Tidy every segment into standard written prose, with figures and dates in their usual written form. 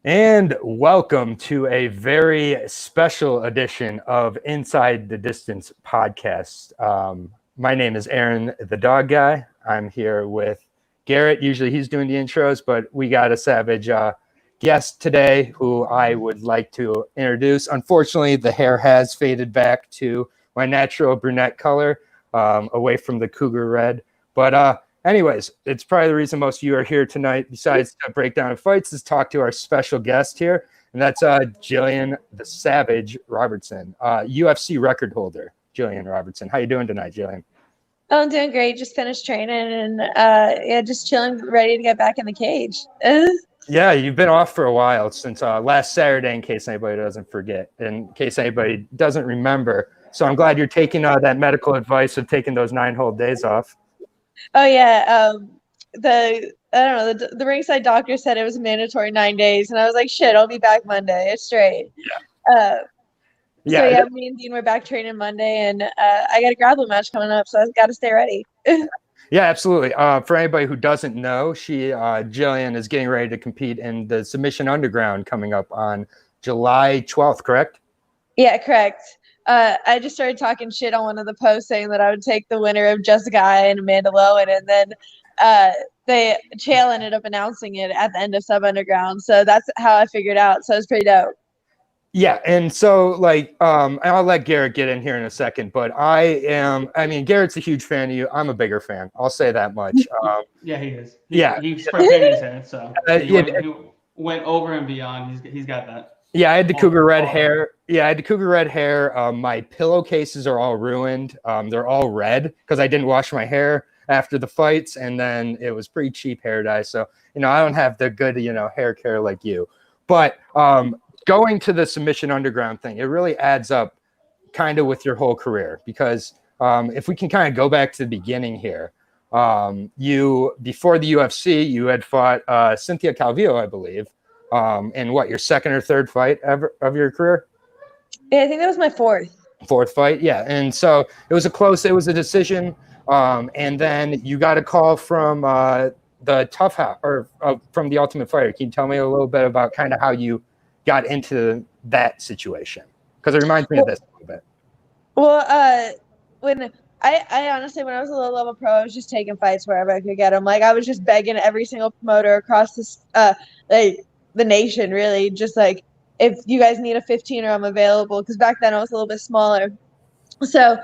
And welcome to a very special edition of Inside the Distance podcast. My name is Aaron, the dog guy. I'm here with Garrett. Usually he's doing the intros, but we got a savage guest today who I would like to introduce. Unfortunately, the hair has faded back to my natural brunette color, away from the cougar red. But anyways, it's probably the reason most of you are here tonight, besides to break down fights, is talk to our special guest here, and that's Gillian the Savage Robertson, UFC record holder, Gillian Robertson. How you doing tonight, Gillian? Oh, I'm doing great. Just finished training and just chilling, ready to get back in the cage. Yeah, you've been off for a while since last Saturday, in case anybody doesn't forget, in case anybody doesn't remember. So I'm glad you're taking that medical advice of taking those 9 whole days off. Oh yeah, the ringside doctor said it was a mandatory 9 days, and I was like, shit, I'll be back Monday. It's straight. Yeah. So yeah, me and Dean were back training Monday, and I got a grappling match coming up, so I got to stay ready. Yeah, absolutely. For anybody who doesn't know, Gillian is getting ready to compete in the Submission Underground coming up on July 12th, correct? Yeah, correct. I just started talking shit on one of the posts saying that I would take the winner of Just Guy and Amanda Lowen, and then Chael ended up announcing it at the end of Sub Underground, so that's how I figured out. So it's pretty dope. Yeah, and so I'll let Garrett get in here in a second, but Garrett's a huge fan of you. I'm a bigger fan. I'll say that much. Yeah, he is. He spread his hand, so he went over and beyond. He's got that. Yeah, I had the cougar red hair. Yeah, I had the cougar red hair. My pillowcases are all ruined. They're all red because I didn't wash my hair after the fights, and then it was pretty cheap hair dye. So, I don't have the good, hair care like you. But going to the Submission Underground thing, it really adds up kind of with your whole career, because if we can kind of go back to the beginning here, before the UFC, you had fought Cynthia Calvillo, I believe. In your second or third fight ever of your career? Yeah, I think that was my fourth fight. Yeah. And so it was a decision. And then you got a call from the Tough House, or from the Ultimate Fighter. Can you tell me a little bit about kind of how you got into that situation? Because it reminds me of this a little bit. Well, when I honestly, when I was a low level pro, I was just taking fights wherever I could get them. Like, I was just begging every single promoter across this, the nation, really, just like, if you guys need a 15er, I'm available, because back then I was a little bit smaller. So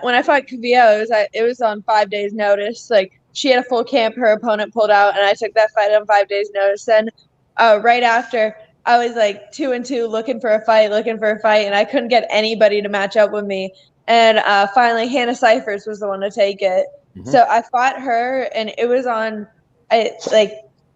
when I fought Calvillo, it was on 5 days notice. Like, she had a full camp, her opponent pulled out, and I took that fight on 5 days notice. Then right after, I was like 2-2 looking for a fight, and I couldn't get anybody to match up with me. And finally Hannah Cyphers was the one to take it. Mm-hmm. So I fought her, and it was on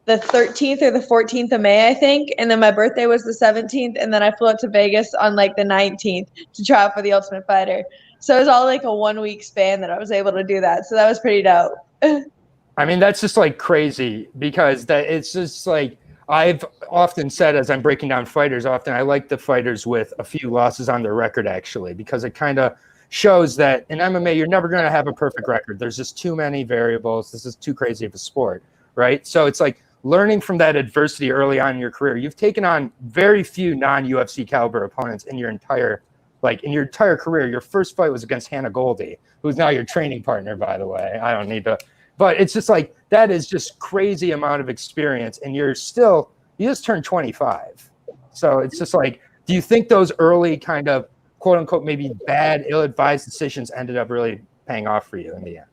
the 13th or the 14th of May, I think. And then my birthday was the 17th. And then I flew out to Vegas on the 19th to try out for the Ultimate Fighter. So it was all a 1 week span that I was able to do that. So that was pretty dope. I mean, that's just crazy, because it's just I've often said, as I'm breaking down fighters, I like the fighters with a few losses on their record, actually, because it kind of shows that in MMA, you're never going to have a perfect record. There's just too many variables. This is too crazy of a sport, right? So it's learning from that adversity early on in your career. You've taken on very few non-UFC caliber opponents in your entire career. Your first fight was against Hannah Goldie, who's now your training partner, by the way. I don't need to, but it's just that is just crazy amount of experience, and you just turned 25. So it's just do you think those early kind of quote unquote maybe bad, ill-advised decisions ended up really paying off for you in the end?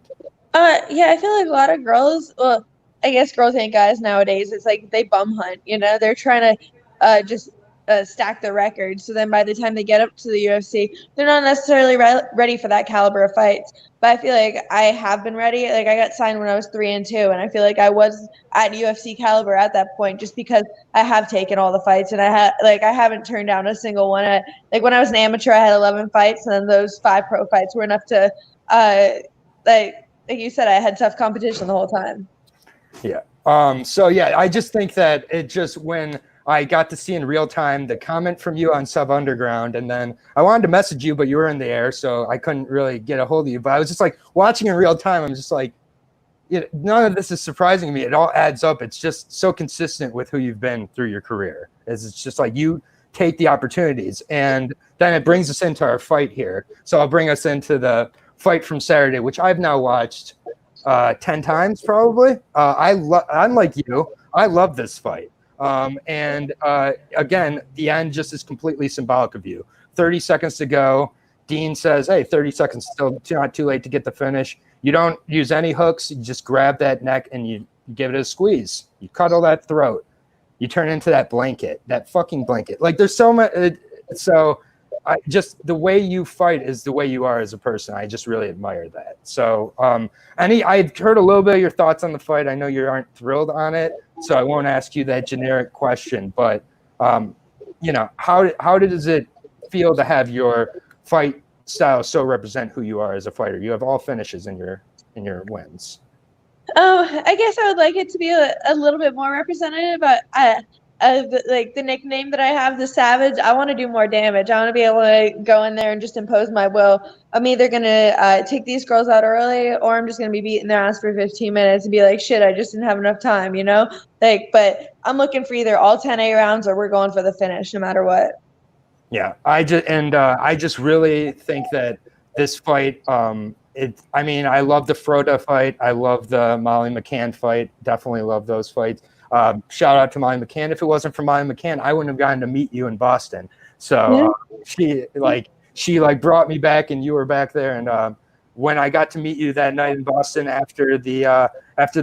Yeah, I feel like a lot of girls, well, I guess girls and guys nowadays, it's they bum hunt, they're trying to just stack their records. So then by the time they get up to the UFC, they're not necessarily ready for that caliber of fights. But I feel like I have been ready. I got signed when I was 3-2, and I feel like I was at UFC caliber at that point, just because I have taken all the fights, and I haven't turned down a single one. When I was an amateur, I had 11 fights, and then those 5 pro fights were enough to, like you said, I had tough competition the whole time. Yeah. So yeah, I just think that when I got to see in real time the comment from you on Sub Underground, and then I wanted to message you, but you were in the air, so I couldn't really get a hold of you. But I was just watching in real time. I'm just none of this is surprising to me. It all adds up. It's just so consistent with who you've been through your career. It's just like you take the opportunities, and then it brings us into our fight here. So I'll bring us into the fight from Saturday, which I've now watched 10 times probably. I'm like you. I love this fight. And again, the end just is completely symbolic of you. 30 seconds to go. Dean says, hey, 30 seconds, still not too late to get the finish. You don't use any hooks. You just grab that neck and you give it a squeeze. You cuddle that throat. You turn into that blanket, that fucking blanket. Like there's so much. So the way you fight is the way you are as a person. I just really admire that. So I've heard a little bit of your thoughts on the fight. I know you aren't thrilled on it, so I won't ask you that generic question. But how does it feel to have your fight style so represent who you are as a fighter? You have all finishes in your wins. Oh, I guess I would like it to be a little bit more representative, but like the nickname that I have, the Savage, I want to do more damage. I want to be able to go in there and just impose my will. I'm either going to take these girls out early, or I'm just going to be beating their ass for 15 minutes and be like, shit, I just didn't have enough time, Like, but I'm looking for either all 10 rounds or we're going for the finish no matter what. Yeah, I just really think that this fight, I love the Froda fight. I love the Molly McCann fight. Definitely love those fights. Shout out to Molly McCann. If it wasn't for Molly McCann, I wouldn't have gotten to meet you in Boston. So she brought me back, and you were back there. And when I got to meet you that night in Boston after the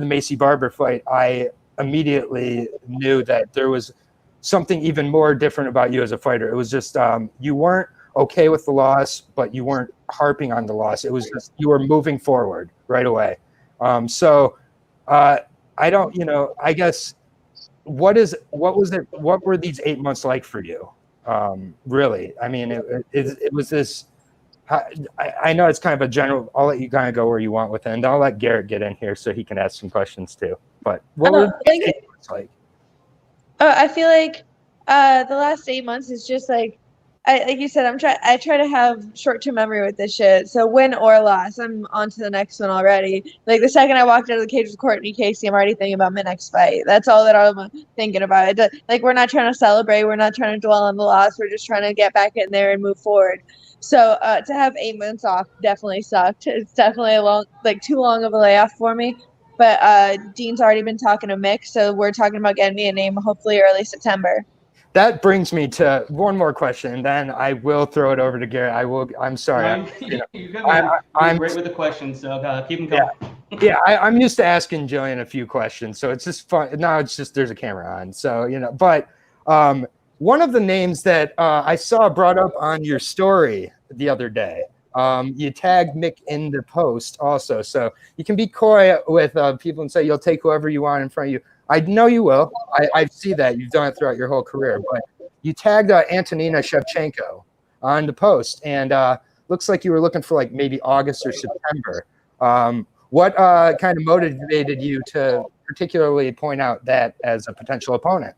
Macy Barber fight, I immediately knew that there was something even more different about you as a fighter. It was just you weren't okay with the loss, but you weren't harping on the loss. It was just you were moving forward right away. I don't, I guess, what were these 8 months like for you? Really? I mean, it was this, I know it's kind of a general, I'll let you kind of go where you want with it, and I'll let Garrett get in here so he can ask some questions too. But what were these 8 months like? I feel like the last 8 months is just like you said, I try to have short-term memory with this shit. So win or loss, I'm on to the next one already. Like the second I walked out of the cage with Courtney Casey, I'm already thinking about my next fight. That's all that I'm thinking about. Like we're not trying to celebrate, we're not trying to dwell on the loss. We're just trying to get back in there and move forward. So to have 8 months off definitely sucked. It's definitely too long of a layoff for me. But Dean's already been talking to Mick, so we're talking about getting me a name hopefully early September. That brings me to one more question, and then I will throw it over to Garrett. I'm sorry. I'm great with the questions, so keep them going. Yeah, I'm used to asking Gillian a few questions, so it's just fun. Now it's just there's a camera on, so But one of the names that I saw brought up on your story the other day, you tagged Mick in the post also, so you can be coy with people and say you'll take whoever you want in front of you. I know you will. I see that. You've done it throughout your whole career. But you tagged Antonina Shevchenko on the post, and looks like you were looking for maybe August or September. What kind of motivated you to particularly point out that as a potential opponent?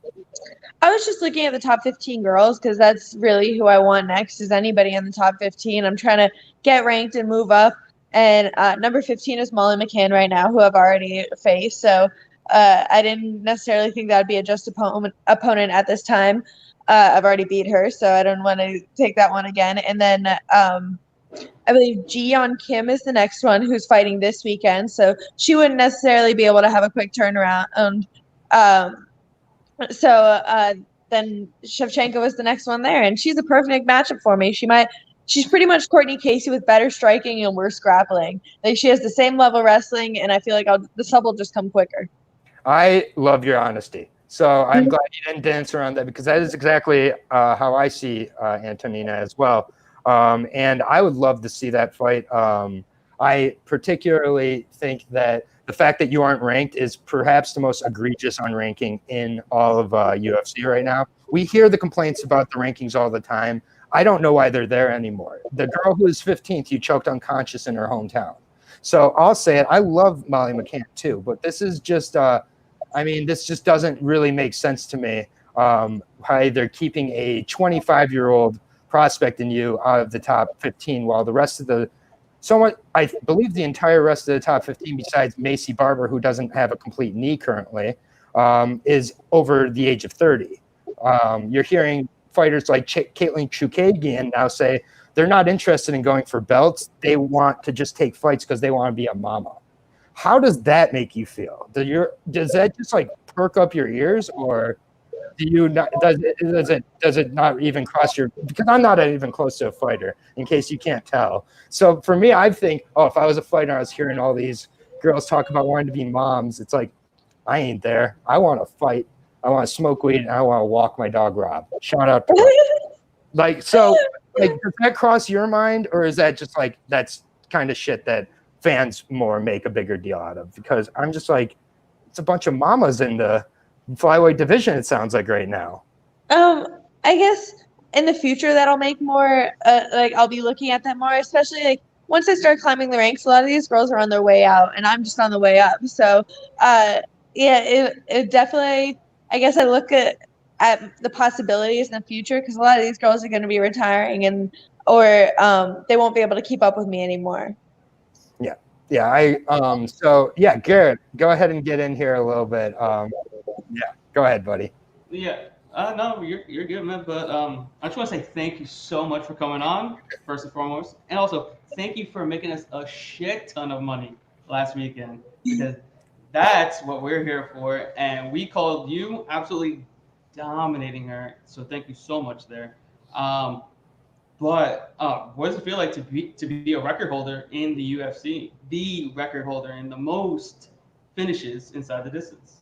I was just looking at the top 15 girls because that's really who I want next is anybody in the top 15. I'm trying to get ranked and move up. And number 15 is Molly McCann right now, who I've already faced. So I didn't necessarily think that would be a just opponent at this time. I've already beat her, so I don't want to take that one again. And then I believe Jiyeon Kim is the next one who's fighting this weekend, so she wouldn't necessarily be able to have a quick turnaround. Then Shevchenko is the next one there, and she's a perfect matchup for me. She's pretty much Courtney Casey with better striking and worse grappling. Like she has the same level wrestling, and I feel like the sub will just come quicker. I love your honesty. So I'm glad you didn't dance around that because that is exactly how I see Antonina as well. And I would love to see that fight. I particularly think that the fact that you aren't ranked is perhaps the most egregious unranking in all of UFC right now. We hear the complaints about the rankings all the time. I don't know why they're there anymore. The girl who is 15th, you choked unconscious in her hometown. So I'll say it. I love Molly McCann too, but this is just this just doesn't really make sense to me. How they're keeping a 25-year-old prospect in you out of the top 15 while the rest of the somewhat, I believe the entire rest of the top 15, besides Macy Barber, who doesn't have a complete knee currently, is over the age of 30. You're hearing fighters like Caitlin Chukagian now say they're not interested in going for belts. They want to just take fights because they want to be a mama. How does that make you feel? Does that just like perk up your ears, or do you not, does it not even cross your, because I'm not even close to a fighter, in case you can't tell. So for me, I think, oh, if I was a fighter, I was hearing all these girls talk about wanting to be moms. It's like, I ain't there. I want to fight. I want to smoke weed, and I want to walk my dog Rob. Shout out to Rob. Like, so like, does that cross your mind, or is that just like, that's kind of shit that fans more make a bigger deal out of? Because I'm just like, it's a bunch of mamas in the flyweight division, it sounds like right now. I guess in the future that'll make more, like I'll be looking at that more, especially like once I start climbing the ranks. A lot of these girls are on their way out, and I'm just on the way up. So, yeah, it definitely, I guess I look at the possibilities in the future, because a lot of these girls are going to be retiring, or they won't be able to keep up with me anymore. Yeah, so yeah, Garrett, go ahead and get in here a little bit. Yeah, go ahead, buddy. Yeah, no, you're good, man. But I just want to say thank you so much for coming on, first and foremost, and also thank you for making us a shit ton of money last weekend, because that's what we're here for, and we called you absolutely dominating her. So thank you so much there. But what does it feel like to be a record holder in the UFC, the record holder in the most finishes inside the distance?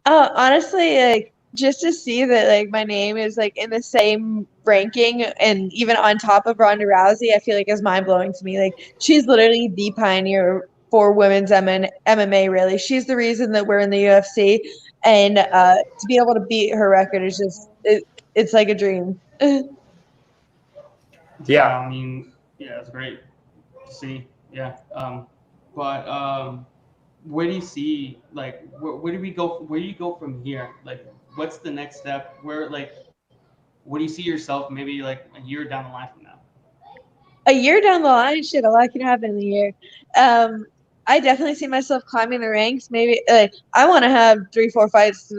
Honestly, like just to see that like my name is like in the same ranking and even on top of Ronda Rousey, I feel like is mind blowing to me. Like she's literally the pioneer for women's MMA. Really, she's the reason that we're in the UFC, and to be able to beat her record is just it's like a dream. Yeah, I mean, yeah, it's great to see. Yeah, but where do you see, like, where do we go? Where do you go from here? Like, what's the next step? Where do you see yourself maybe like a year down the line from now? A year down the line, shit, a lot can happen in a year. I definitely see myself climbing the ranks. Maybe like I want to have 3-4 fights.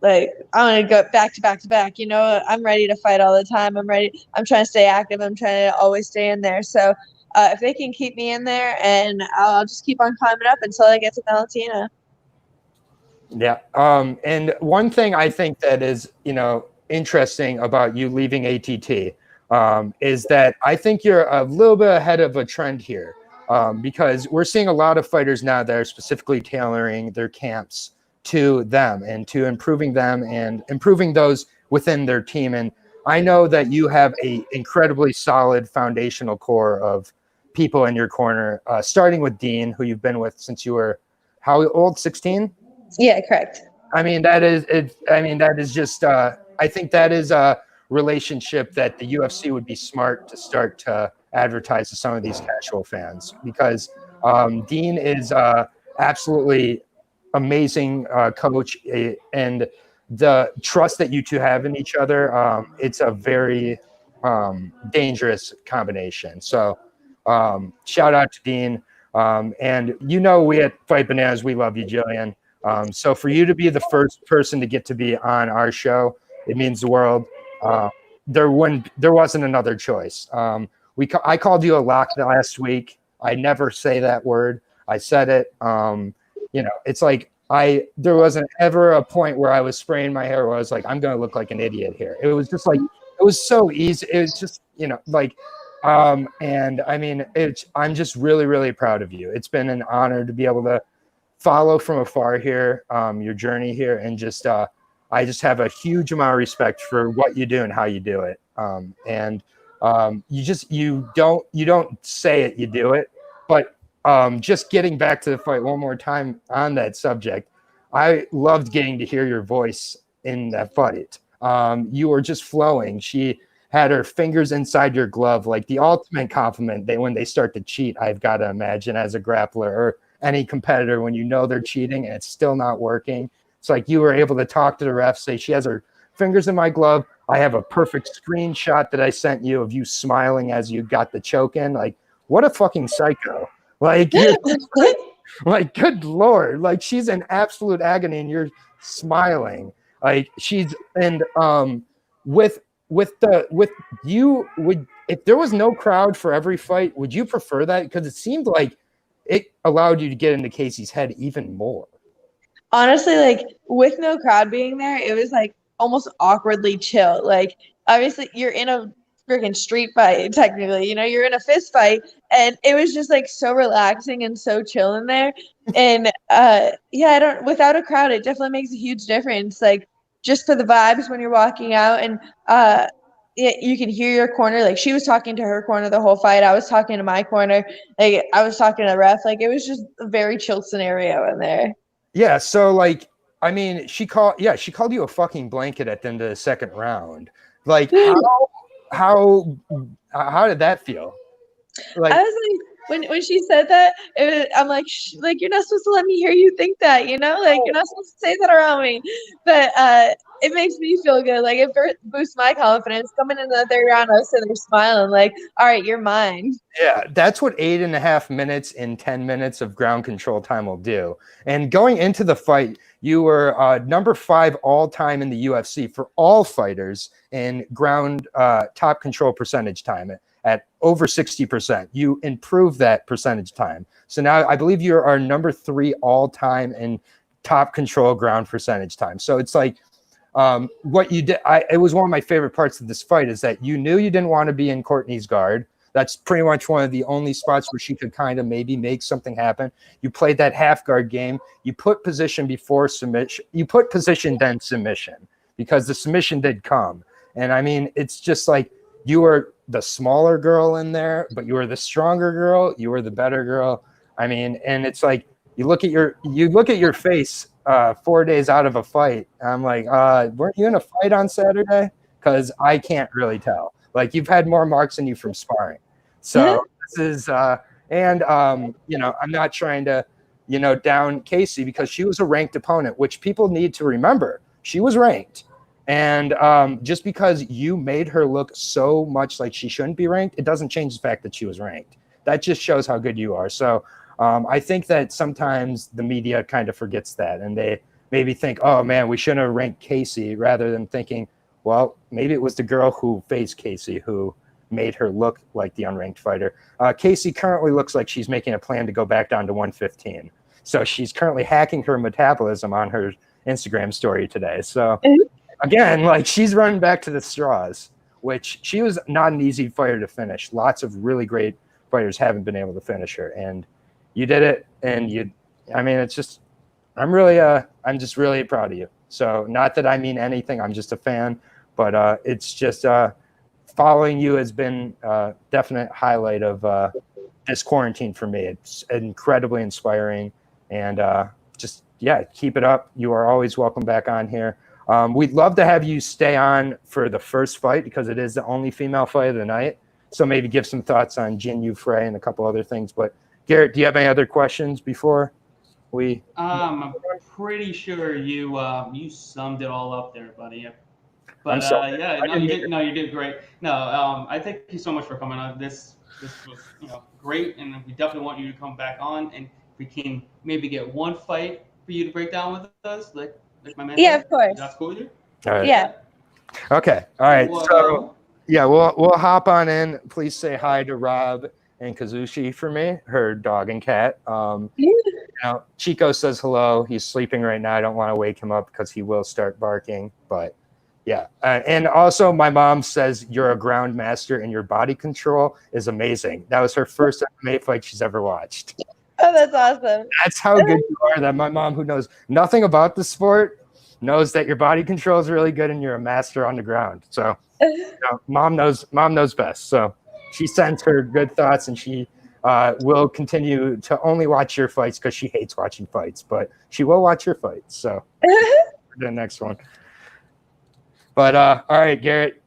Like I want to go back to back to back. You know, I'm ready to fight all the time. I'm ready. I'm trying to stay active. I'm trying to always stay in there. So if they can keep me in there, and I'll just keep on climbing up until I get to Valentina. Yeah. And one thing I think that is, interesting about you leaving ATT is that I think you're a little bit ahead of a trend here, because we're seeing a lot of fighters now that are specifically tailoring their camps to them and to improving them and improving those within their team. And I know that you have a incredibly solid foundational core of people in your corner, starting with Dean, who you've been with since you were how old? 16? Yeah, correct. I mean, that is it. I mean, that is just, I think that is a relationship that the UFC would be smart to start to advertise to some of these casual fans, because Dean is absolutely amazing coach, and the trust that you two have in each other, it's a very dangerous combination. So shout out to Dean. And we at Fight Bananas, we love you, Gillian. So for you to be the first person to get to be on our show, it means the world. There wasn't another choice. I called you a lock last week. I never say that word. I said it. It's like there wasn't ever a point where I was spraying my hair where I was like, I'm going to look like an idiot here. It was just like, it was so easy. It was just, and I mean, I'm just really, really proud of you. It's been an honor to be able to follow from afar here, your journey here, and just, I just have a huge amount of respect for what you do and how you do it. You don't say it, you do it. But just getting back to the fight one more time on that subject, I loved getting to hear your voice in that fight. You were just flowing. She had her fingers inside your glove, like the ultimate compliment. When they start to cheat, I've got to imagine, as a grappler or any competitor, when they're cheating and it's still not working. It's like you were able to talk to the ref, say, she has her fingers in my glove. I have a perfect screenshot that I sent you of you smiling as you got the choke in. Like, what a fucking psycho. Like, you're like, good Lord, like she's in absolute agony and you're smiling. Like she's, and with you, would, if there was no crowd for every fight, would you prefer that? Because it seemed like it allowed you to get into Casey's head even more. Honestly, like with no crowd being there, it was like almost awkwardly chill. Like obviously you're in a freaking street fight, technically, you know, you're in a fist fight, and it was just like so relaxing and so chill in there. And yeah, I don't, without a crowd, it definitely makes a huge difference. Like just for the vibes when you're walking out, and you can hear your corner. Like she was talking to her corner the whole fight. I was talking to my corner. Like I was talking to the ref. Like it was just a very chill scenario in there. Yeah, so like, I mean, she called you a fucking blanket at the end of the second round. Like, how did that feel? Like, I was like, when she said that, I'm like, like you're not supposed to let me hear you think that, you know, like you're not supposed to say that around me. But it makes me feel good. Like it boosts my confidence. Coming in the third round, I was sitting there smiling, like, all right, you're mine. yeah, that's what 8.5 minutes in 10 minutes of ground control time will do. And going into the fight, you were number 5 all time in the UFC for all fighters in ground top control percentage time at over 60%. You improved that percentage time. So now I believe you are number 3 all time in top control ground percentage time. So it's like, what you did, it was one of my favorite parts of this fight is that you knew you didn't want to be in Courtney's guard. That's pretty much one of the only spots where she could kind of maybe make something happen. You played that half guard game. You put position before submission. You put position then submission, because the submission did come. And I mean, it's just like you were the smaller girl in there, but you were the stronger girl. You were the better girl. I mean, and it's like you look at your face 4 days out of a fight. I'm like, weren't you in a fight on Saturday? Because I can't really tell. Like you've had more marks than you from sparring. So this is, and you know, I'm not trying to, you know, down Casey because she was a ranked opponent, which people need to remember. She was ranked. And just because you made her look so much like she shouldn't be ranked, it doesn't change the fact that she was ranked. That just shows how good you are. So I think that sometimes the media kind of forgets that, and they maybe think, oh man, we shouldn't have ranked Casey, rather than thinking, well, maybe it was the girl who faced Casey who made her look like the unranked fighter. Casey currently looks like she's making a plan to go back down to 115. So she's currently hacking her metabolism on her Instagram story today. So again, like she's running back to the straws, which she was not an easy fighter to finish. Lots of really great fighters haven't been able to finish her. And you did it. And I mean, it's just, I'm just really proud of you. So not that I mean anything, I'm just a fan. But it's just following you has been a definite highlight of this quarantine for me. It's incredibly inspiring. And just, yeah, keep it up. You are always welcome back on here. We'd love to have you stay on for the first fight because it is the only female fight of the night. So maybe give some thoughts on Jin Yu Frey and a couple other things. But Garrett, do you have any other questions before we? I'm pretty sure you summed it all up there, buddy. But yeah, no, you did great. No, I thank you so much for coming on. This was, you know, great, and we definitely want you to come back on, and we can maybe get one fight for you to break down with us, like my man. Yeah, of course. That's cool with you? All right. Yeah. Okay. All right. So yeah, we'll hop on in. Please say hi to Rob and Kazushi for me, her dog and cat. You know, Chico says hello. He's sleeping right now. I don't want to wake him up because he will start barking, but yeah. And also my mom says you're a ground master and your body control is amazing. That was her first MMA fight she's ever watched. Oh, that's awesome. That's how good you are, that my mom, who knows nothing about the sport, knows that your body control is really good and you're a master on the ground. So you know, mom knows best. So she sends her good thoughts, and she will continue to only watch your fights because she hates watching fights, but she will watch your fights. So the next one. But all right, Garrett,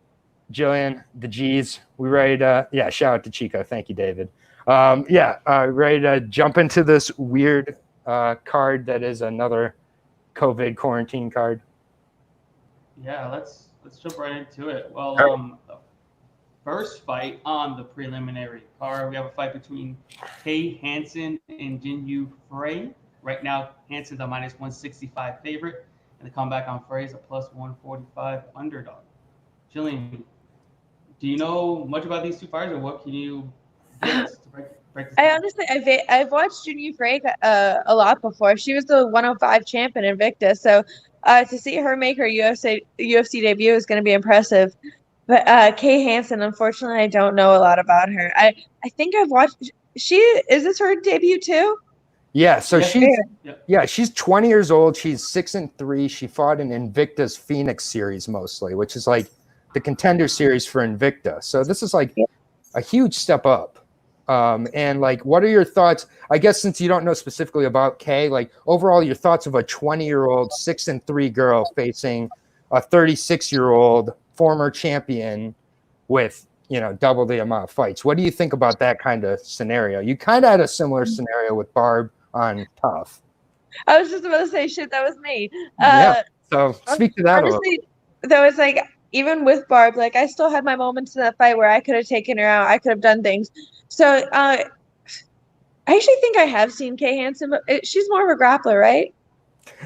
Gillian, the G's, we ready to, yeah, shout out to Chico. Thank you, David. Ready to jump into this weird card that is another COVID quarantine card. Yeah, let's jump right into it. Well, first fight on the preliminary card. We have a fight between Kay Hansen and Jinyu Frey. Right now, Hansen's a minus 165 favorite, and the comeback on Frey is a plus 145 underdog. Gillian, do you know much about these two fighters, or what can you give us to break this I down? honestly, I've watched Junior Frey a lot before. She was the 105 champ in Invicta, so to see her make her UFC debut is going to be impressive. But Kay Hansen, unfortunately, I don't know a lot about her. I think I've watched. Is this her debut too? Yeah, so Yeah. she's 20 years old. She's 6-3. She fought in Invicta's Phoenix series mostly, which is like the contender series for Invicta. So this is like a huge step up. And like, what are your thoughts? I guess since you don't know specifically about Kay, like overall, your thoughts of a 20-year-old 6-3 girl facing a 36-year-old former champion with, you know, double the amount of fights. What do you think about that kind of scenario? You kind of had a similar scenario with Barb on Tough. I was just about to say, shit, that was me. Yeah. So speak to that a little. Honestly, though, it's like even with Barb, like I still had my moments in that fight where I could have taken her out. I could have done things. So I actually think I have seen Kay Hansen, but she's more of a grappler, right?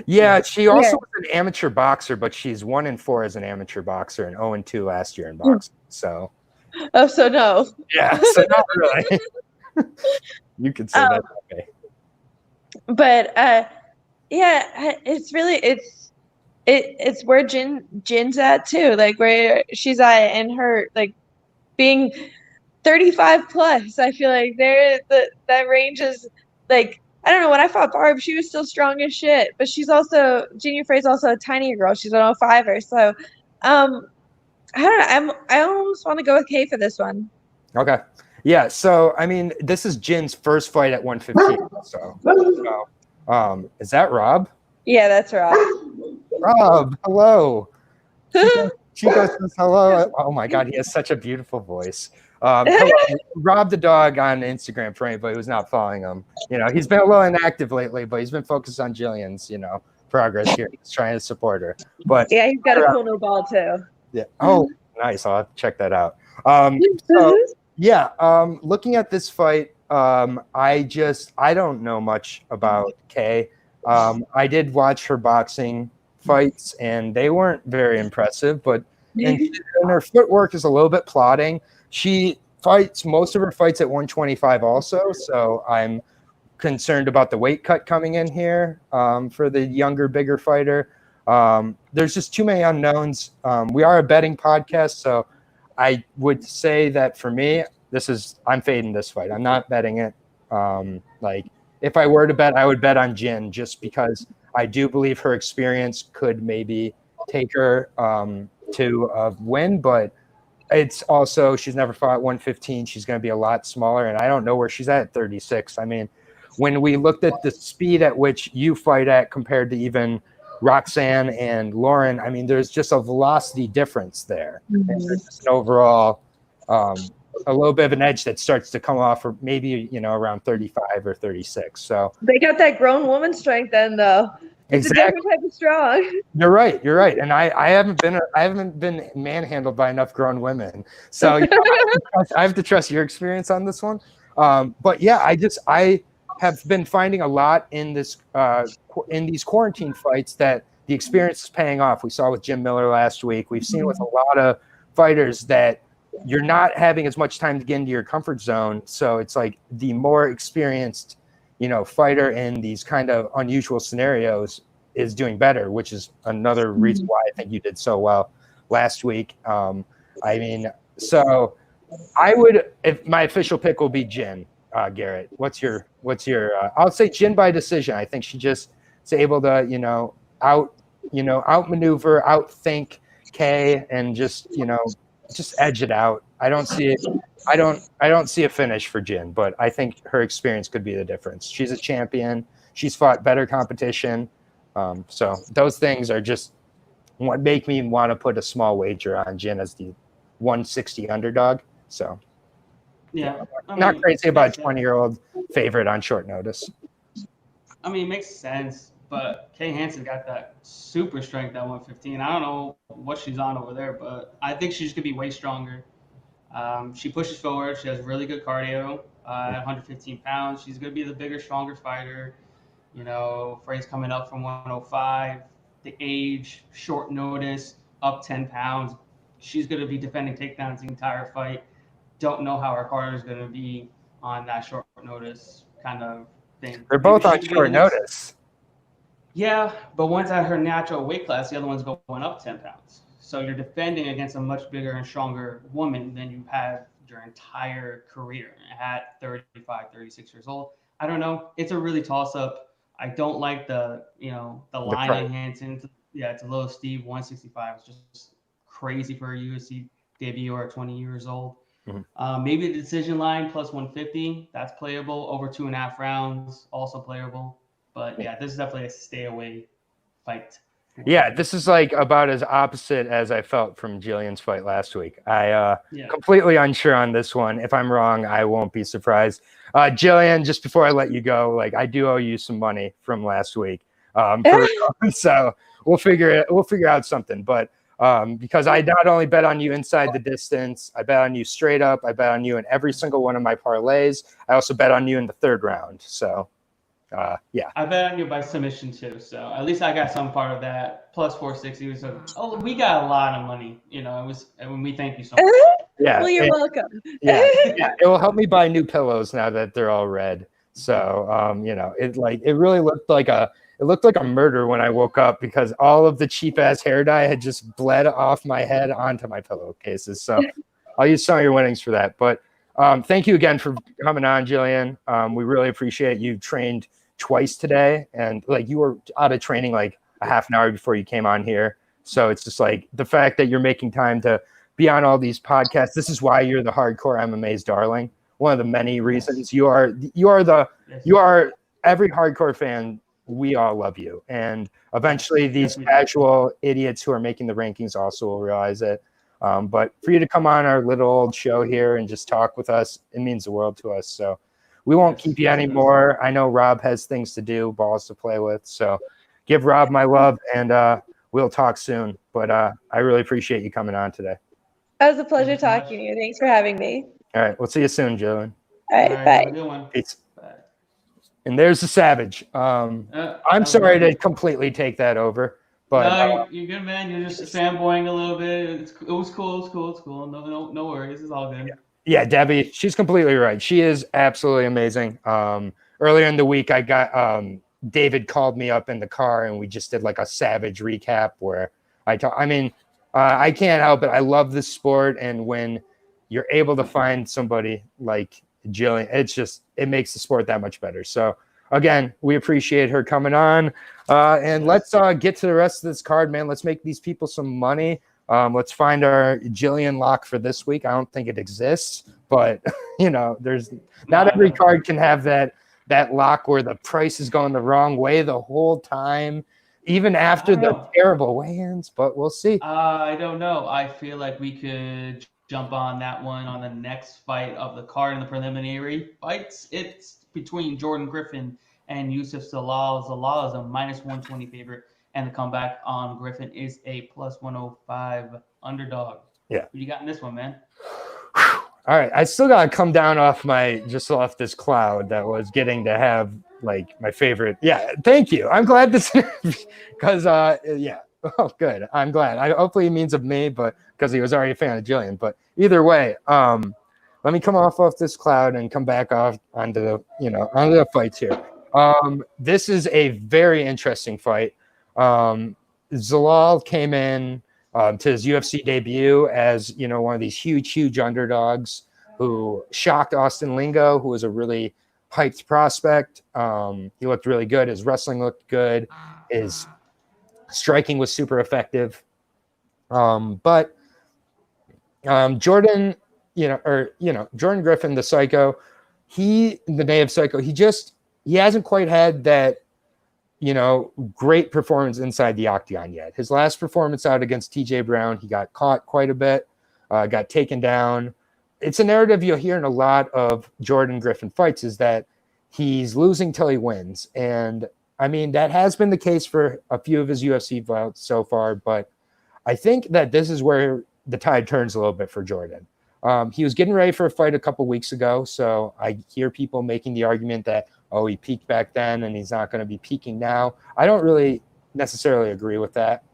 Yeah, she also was an amateur boxer, but she's 1-4 as an amateur boxer and 0-2 last year in boxing. So so no. yeah, so not really. You could say that. Okay. But yeah, it's really it's where Jin's at too, like where she's at in her like being 35 plus. I feel like that range is like, I don't know, when I fought Barb, she was still strong as shit, but she's also Junior Frey's also a tinier girl. She's an 05er. So I don't know. I almost want to go with Kay for this one. Okay. Yeah, so I mean, this is Jin's first fight at 115. So is that Rob? Yeah, that's Rob. Rob, hello. Chico says hello. Oh my God, he has such a beautiful voice. Hello, Rob the dog on Instagram for anybody who's not following him. You know, he's been a little inactive lately, but he's been focused on Jillian's, you know, progress here. He's trying to support her. But yeah, he's got a cool new ball too. Yeah. Oh, nice. I'll have to check that out. Looking at this fight, I don't know much about Kay. I did watch her boxing fights, and they weren't very impressive, but and her footwork is a little bit plodding. She fights most of her fights at 125 also, so I'm concerned about the weight cut coming in here for the younger, bigger fighter. There's just too many unknowns. We are a betting podcast, so I would say that for me, I'm fading this fight. I'm not betting it. Like if I were to bet, I would bet on Jin just because I do believe her experience could maybe take her to a win, but it's also, she's never fought 115. She's going to be a lot smaller, and I don't know where she's at 36. I mean, when we looked at the speed at which you fight at compared to even Roxanne and Lauren, I mean, there's just a velocity difference there. Mm-hmm. And there's just an overall, a little bit of an edge that starts to come off, or maybe, you know, around 35 or 36. So they got that grown woman strength then, though. It's exactly. A different type of strong. You're right. And I haven't been manhandled by enough grown women. So you know, I have to trust your experience on this one. But yeah, I have been finding a lot in this in these quarantine fights that the experience is paying off. We saw with Jim Miller last week. We've seen with a lot of fighters that you're not having as much time to get into your comfort zone. So it's like the more experienced, you know, fighter in these kind of unusual scenarios is doing better, which is another reason why I think you did so well last week. I mean, so I would, if my official pick will be Jin. Garrett, what's your I'll say Jin by decision. I think she just is able to, outmaneuver, outthink Kay, and just edge it out. I don't see a finish for Jin, but I think her experience could be the difference. She's a champion. She's fought better competition. So those things are just what make me want to put a small wager on Jin as the 160 underdog. So yeah, not crazy about a 20-year-old favorite on short notice. I mean, it makes sense, but Kay Hansen got that super strength at 115. I don't know what she's on over there, but I think she's going to be way stronger. She pushes forward. She has really good cardio. At 115 pounds, she's going to be the bigger, stronger fighter. You know, Frey's coming up from 105. The age, short notice, up 10 pounds. She's going to be defending takedowns the entire fight. Don't know how her Carter is going to be on that short notice kind of thing. They're both on short notice. Yeah, but one's at her natural weight class. The other one's going up 10 pounds. So you're defending against a much bigger and stronger woman than you've had your entire career at 35, 36 years old. I don't know. It's a really toss-up. I don't like the line on Hansen. Yeah, it's a little steep. 165 is just crazy for a UFC debut or 20 years old. Mm-hmm. Maybe the decision line plus 150. That's playable. Over 2.5 rounds, also playable. But yeah, this is definitely a stay away fight. Yeah, this is like about as opposite as I felt from Gillian's fight last week. Completely unsure on this one. If I'm wrong, I won't be surprised. Gillian, just before I let you go, like I do owe you some money from last week. So we'll figure out something. But because I not only bet on you inside the distance, I bet on you straight up. I bet on you in every single one of my parlays. I also bet on you in the third round. So. Yeah, I bet on you by submission too, so at least I got some part of that. Plus 460. So we got a lot of money, you know. And we thank you so much. Yeah, well, you're welcome. Yeah, it will help me buy new pillows now that they're all red. So it really looked like a murder when I woke up because all of the cheap ass hair dye had just bled off my head onto my pillowcases. So I'll use some of your winnings for that. But thank you again for coming on, Gillian. We really appreciate you trained twice today, and like you were out of training like a half an hour before you came on here. So it's just like the fact that you're making time to be on all these podcasts. This is why you're the hardcore MMA's darling. One of the many reasons you are every hardcore fan. We all love you, and eventually these casual idiots who are making the rankings also will realize it. But for you to come on our little old show here and just talk with us, it means the world to us. So we won't keep you anymore. I know Rob has things to do, balls to play with. So give Rob my love, and we'll talk soon. But I really appreciate you coming on today. It was a pleasure talking to you. Thanks for having me. All right. We'll see you soon, Jillian. All right. Bye. Have a good one. Peace. Bye. And there's the Savage. I'm sorry to completely take that over. But no, you're good, man. You're just fanboying a little bit. It was cool. It's cool. No worries. It's all good. Yeah, Debbie, she's completely right. She is absolutely amazing. Earlier in the week, I got David called me up in the car, and we just did like a Savage recap where I can't help it. I love this sport, and when you're able to find somebody like Gillian, it makes the sport that much better. So again, we appreciate her coming on. And let's get to the rest of this card, man. Let's make these people some money. Let's find our Gillian lock for this week. I don't think it exists, but there's not every card can have that lock where the price is going the wrong way the whole time, even after the terrible weigh-ins, but we'll see. I don't know. I feel like we could jump on that one on the next fight of the card in the preliminary fights. It's between Jordan Griffin and Yusuf Zalal. Zalal is a -120 favorite, and the comeback on Griffin is a +105 underdog. Yeah. What you got in this one, man? All right. I still got to come down off this cloud that was getting to have like my favorite. Yeah. Thank you. I'm glad this because, yeah. Oh, good. I'm glad. Hopefully it means of me, but because he was already a fan of Gillian. But either way, let me come off this cloud and come back onto the fights here. This is a very interesting fight. Zalal came in to his UFC debut as one of these huge underdogs who shocked Austin Lingo, who was a really hyped prospect. He looked really good. His wrestling looked good. His striking was super effective. But Jordan, Jordan Griffin, the Psycho, the native Psycho, he hasn't quite had that, great performance inside the octagon yet. His last performance out against TJ Brown, he got caught quite a bit, got taken down. It's a narrative you'll hear in a lot of Jordan Griffin fights is that he's losing till he wins. And I mean, that has been the case for a few of his UFC fights so far, but I think that this is where the tide turns a little bit for Jordan. He was getting ready for a fight a couple weeks ago, so I hear people making the argument that, oh, he peaked back then and he's not going to be peaking now. I don't really necessarily agree with that.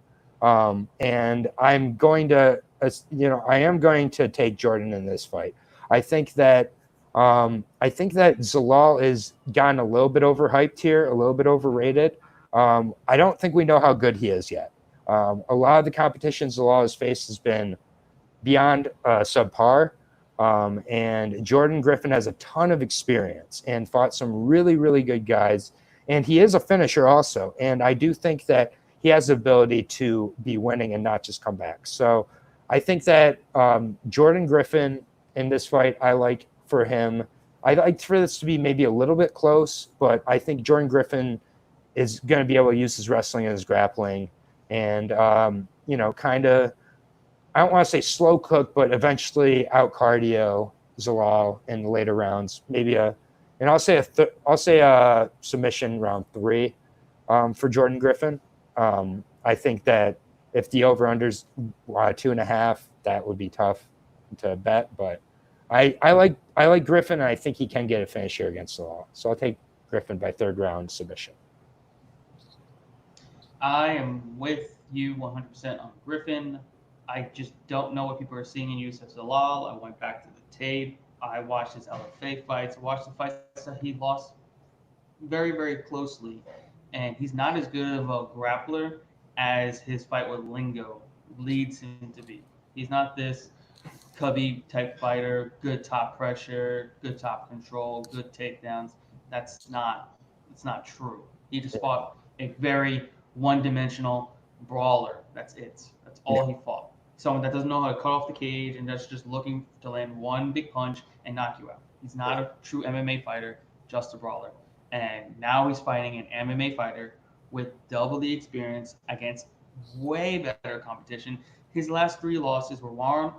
And I'm going to, I am going to take Jordan in this fight. I think that Zalal is gotten a little bit overhyped here, a little bit overrated. I don't think we know how good he is yet. A lot of the competition Zalal has faced has been beyond subpar. And Jordan Griffin has a ton of experience and fought some really, really good guys. And he is a finisher also. And I do think that he has the ability to be winning and not just come back. So I think that Jordan Griffin in this fight, I like for him. I'd like for this to be maybe a little bit close, but I think Jordan Griffin is going to be able to use his wrestling and his grappling and, kind of, I don't want to say slow cook, but eventually out cardio Zalal in the later rounds. Maybe I'll say a submission round 3 for Jordan Griffin. I think that if the over/under's 2.5, that would be tough to bet. But I like Griffin, and I think he can get a finish here against Zalal. So I'll take Griffin by 3rd round submission. I am with you 100% on Griffin. I just don't know what people are seeing in Yusuf Zalal. I went back to the tape. I watched his LFA fights. I watched the fights that he lost very, very closely. And he's not as good of a grappler as his fight with Lingo leads him to be. He's not this Cubby type fighter, good top pressure, good top control, good takedowns. It's not true. He just fought a very one-dimensional brawler. That's it. That's all he fought. Someone that doesn't know how to cut off the cage and that's just looking to land one big punch and knock you out. He's not a true MMA fighter, just a brawler. And now he's fighting an MMA fighter with double the experience against way better competition. His last 3 losses were Juan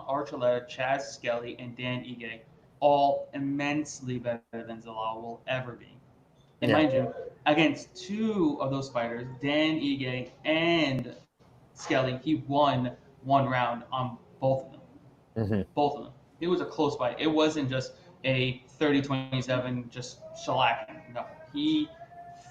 Archuleta, Chaz Skelly, and Dan Ige, all immensely better than Zalal will ever be. And mind you, against 2 of those fighters, Dan Ige and Skelly, he won 1 round on both of them. Mm-hmm. Both of them. It was a close fight. It wasn't just a 30-27 just shellacking. No, he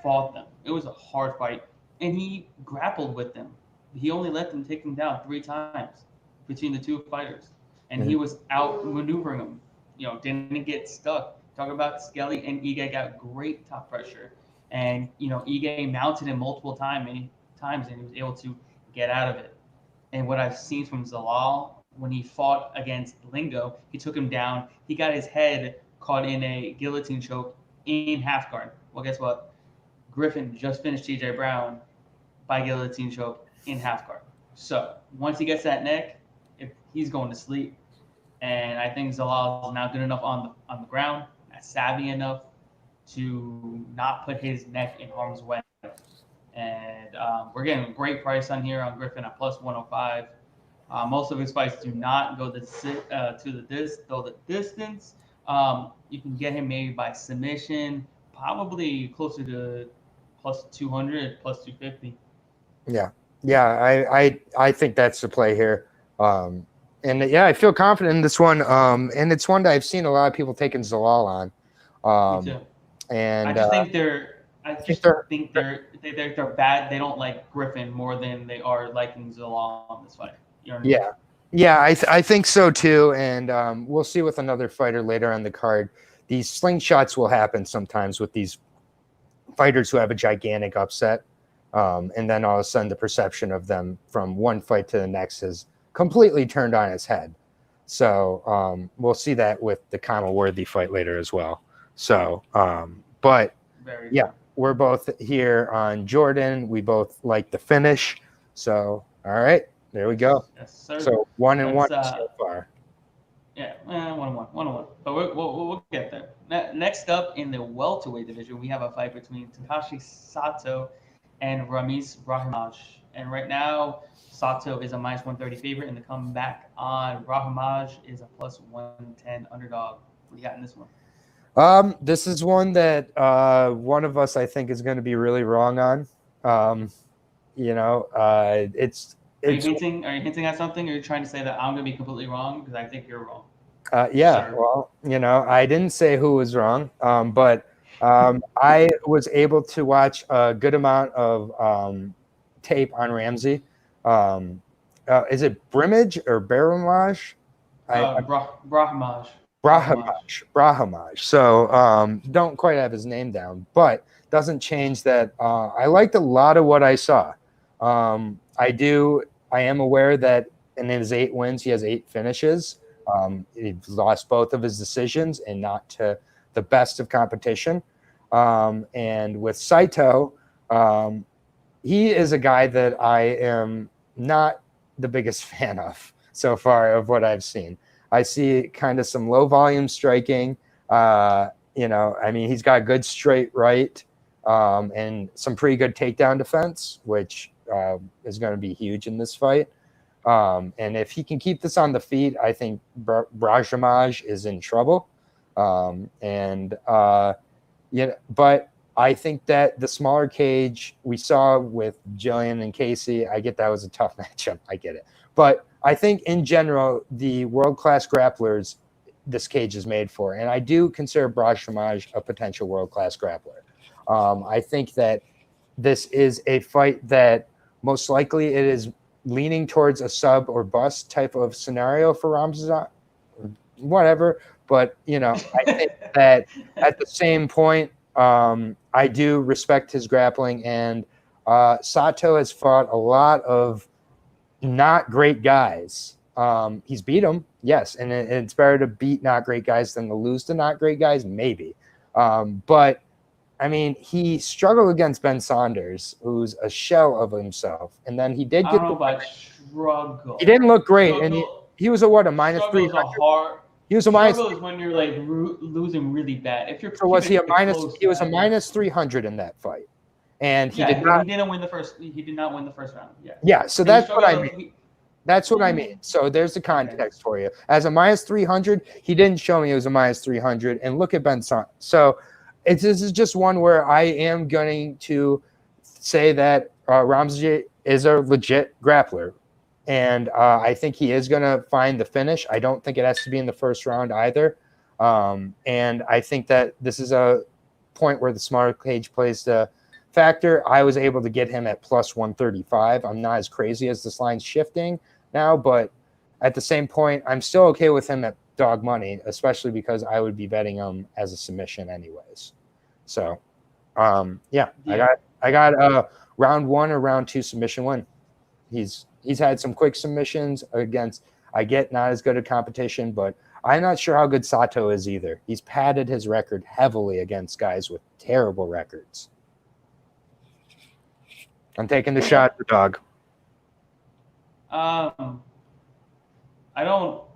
fought them. It was a hard fight, and he grappled with them. He only let them take him down 3 times between the 2 fighters, and he was out maneuvering them. Didn't get stuck. Talking about Skelly and Ige got great top pressure, and Ige mounted him multiple times, and he was able to get out of it. And what I've seen from Zalal, when he fought against Lingo, he took him down. He got his head caught in a guillotine choke in half guard. Well, guess what? Griffin just finished TJ Brown by guillotine choke in half guard. So once he gets that neck, he's going to sleep. And I think Zalal is not good enough on the ground, not savvy enough to not put his neck in harm's way. And we're getting a great price on here on Griffin at plus 105. Most of his fights do not go the distance. You can get him maybe by submission, probably closer to plus 200, plus 250. Yeah, I think that's the play here. I feel confident in this one. And it's one that I've seen a lot of people taking Zalal on. Me too. And I just think they're bad. They don't like Griffin more than they are liking Zalal on this fight. You know what I mean? Yeah, I think so too. And we'll see with another fighter later on the card. These slingshots will happen sometimes with these fighters who have a gigantic upset. And then all of a sudden the perception of them from one fight to the next is completely turned on its head. So we'll see that with the Kama Worthy fight later as well. So, we're both here on Jordan. We both like the finish. So, all right, there we go. Yes, sir. So 1-1 so far. Yeah, 1-1. But we'll get there. Next up in the welterweight division, we have a fight between Takashi Sato and Ramiz Brahimaj. And right now, Sato is a minus 130 favorite, and the comeback on Brahimaj is a plus 110 underdog. What do you got in this one? This is one that one of us I think is going to be really wrong on. Are you hinting at something? Or are you trying to say that I'm going to be completely wrong? Because I think you're wrong. Yeah, Sir. well, I didn't say who was wrong, but I was able to watch a good amount of tape on Ramsey. Is it Brimage or Baramaj? Brahmaj. Brahamaj. So don't quite have his name down, but doesn't change that. I liked a lot of what I saw. I am aware that in his 8 wins, he has 8 finishes. He lost both of his decisions and not to the best of competition. And with Saito, he is a guy that I am not the biggest fan of so far of what I've seen. I see kind of some low volume striking. I mean, he's got good straight right and some pretty good takedown defense, which is going to be huge in this fight. And if he can keep this on the feet, I think Brajamaj is in trouble. But I think that the smaller cage we saw with Gillian and Casey, I get that was a tough matchup. I get it. But I think in general, the world-class grapplers this cage is made for. And I do consider Brajamaj a potential world-class grappler. I think that this is a fight that most likely it is leaning towards a sub or bust type of scenario for Ramzan, whatever. But, I think that at the same point, I do respect his grappling. And Sato has fought a lot of not great guys. He's beat them, yes. And it's better to beat not great guys than to lose to not great guys, maybe. But I mean, he struggled against Ben Saunders, who's a shell of himself. And then he did get struggle. He didn't look great. And he was a minus 300. He was a minus. Struggle is when you're like losing really bad. If you're so was he a minus? He was a minus 300 in that fight, and he did not. He didn't win the first. He did not win the first round. Yeah. Yeah. So that's what I mean. That's what I mean. So there's the context for you. As a minus 300, he didn't show me he was a minus 300. And look at Ben Saunders. So this is just one where I am going to say that Ramsey is a legit grappler. And I think he is going to find the finish. I don't think it has to be in the first round either. And I think that this is a point where the smaller cage plays the factor. I was able to get him at plus 135. I'm not as crazy as this line's shifting now, but at the same point, I'm still okay with him at dog money, especially because I would be betting him as a submission anyways. So, I got a round 1 or round 2 submission win. He's had some quick submissions against, I get not as good a competition, but I'm not sure how good Sato is either. He's padded his record heavily against guys with terrible records. I'm taking the shot, the dog.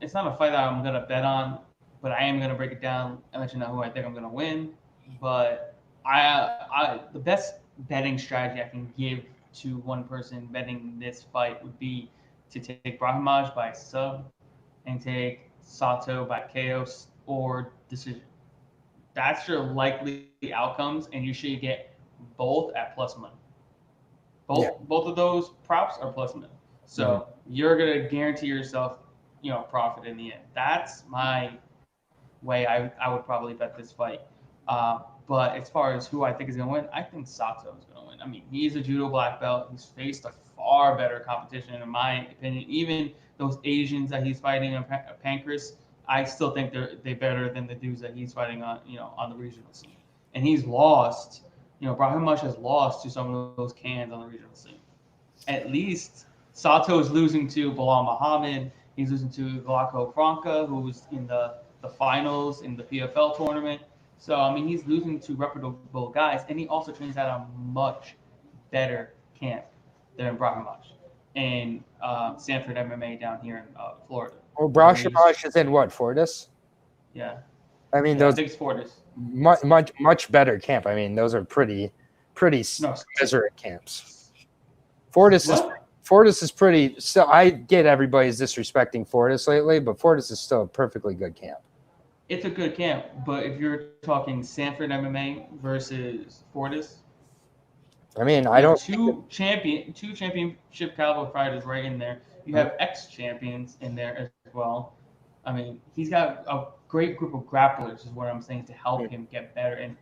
It's not a fight that I'm going to bet on, but I am going to break it down and let you know who I think I'm going to win. But the best betting strategy I can give to one person betting this fight would be to take Brahmaj by sub and take Sato by KO or decision. That's your likely outcomes, and you should get both at plus money. Both of those props are plus money. So you're gonna guarantee yourself, profit in the end. That's my way. I would probably bet this fight. But as far as who I think is going to win, I think Sato is going to win. I mean, he's a judo black belt. He's faced a far better competition, in my opinion. Even those Asians that he's fighting in Pancras, I still think they're better than the dudes that he's fighting on, on the regional scene. And he's lost. Brahimaj has lost to some of those cans on the regional scene. At least Sato is losing to Bilal Muhammad. He's losing to Glauco Franca, who was in the finals in the PFL tournament. So, I mean, he's losing to reputable guys, and he also trains at a much better camp than Brahimaj and Sanford MMA down here in Florida. Well, Brahimaj is in what, Fortis? Yeah. I mean, those Fortis. Much better camp. I mean, those are pretty Deseret camps. Fortis is pretty. So I get everybody's disrespecting Fortis lately, but Fortis is still a perfectly good camp. It's a good camp, but if you're talking Sanford MMA versus Fortis, I mean, I You have don't. two championship caliber fighters right in there. You have ex-champions in there as well. I mean, he's got a great group of grapplers, is what I'm saying, to help him get better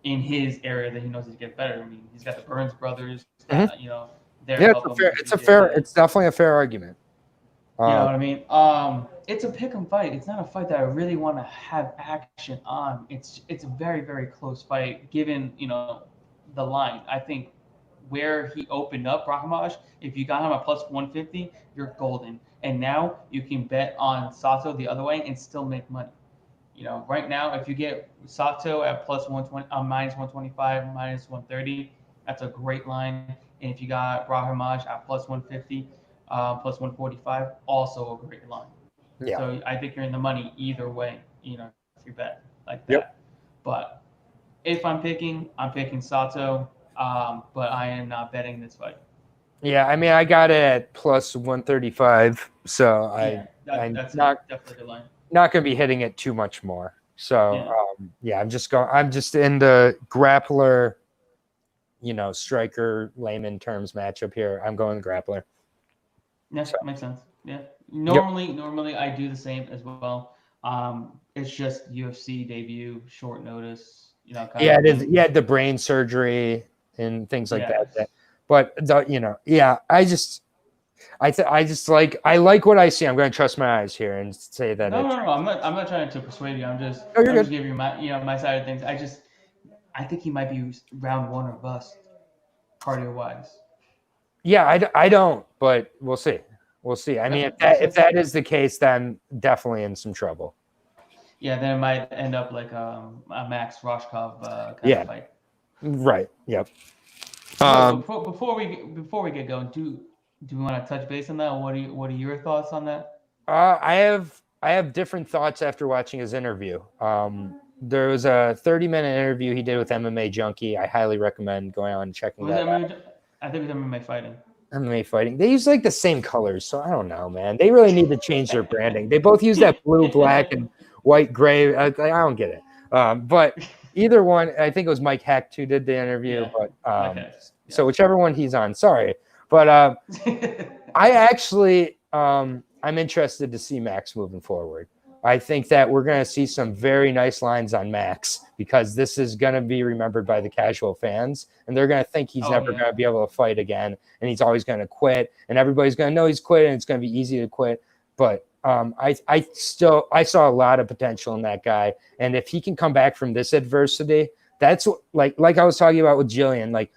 in his area that he knows to get better. I mean, he's got the Burns brothers, that, they're Yeah, helping him. it's definitely a fair argument. You know what I mean? It's a pick 'em fight. It's not a fight that I really want to have action on. It's a very, very close fight, given the line. I think where he opened up Rakhimaj, if you got him at plus 150, you're golden. And now you can bet on Sato the other way and still make money. Right now, if you get Sato at plus 120, minus 125, minus 130, that's a great line. And if you got Rakhimaj at plus 150, plus 145, also a great line. Yeah. So I think you're in the money either way, if you bet like that. Yep. But if I'm picking Sato, but I am not betting this fight. Yeah, I mean, I got it at plus 135, so I'm that's not definitely a good line. Not going to be hitting it too much more. So I'm just in the grappler, striker layman terms matchup here. I'm going grappler. Yeah, makes sense. Yeah. Normally I do the same as well. It's just UFC debut, short notice, it is. Yeah, the brain surgery and things like that. But I like what I see. I'm going to trust my eyes here and say that. No. I'm not trying to persuade you. I'm just giving you my side of things. I think he might be round one or bust, cardio wise. Yeah, I don't, but we'll see. I mean, if that is the case, then definitely in some trouble. Yeah, then it might end up like a Max Roshkov kind of fight. Right. Yep. Before we get going, do we want to touch base on that? What are your thoughts on that? I have different thoughts after watching his interview. There was a 30-minute interview he did with MMA Junkie. I highly recommend going on and checking that out. I think it was MMA Fighting. MMA Fighting. They use like the same colors, so I don't know, man. They really need to change their branding. They both use that blue, black, and white, gray. I don't get it. But either one, I think it was Mike Hecht who did the interview. But so whichever one he's on, sorry. But I actually I'm interested to see Max moving forward. I think that we're going to see some very nice lines on Max because this is going to be remembered by the casual fans, and they're going to think he's never going to be able to fight again, and he's always going to quit, and everybody's going to know he's quit, and it's going to be easy to quit. But I saw a lot of potential in that guy, and if he can come back from this adversity, that's like I was talking about with Gillian, like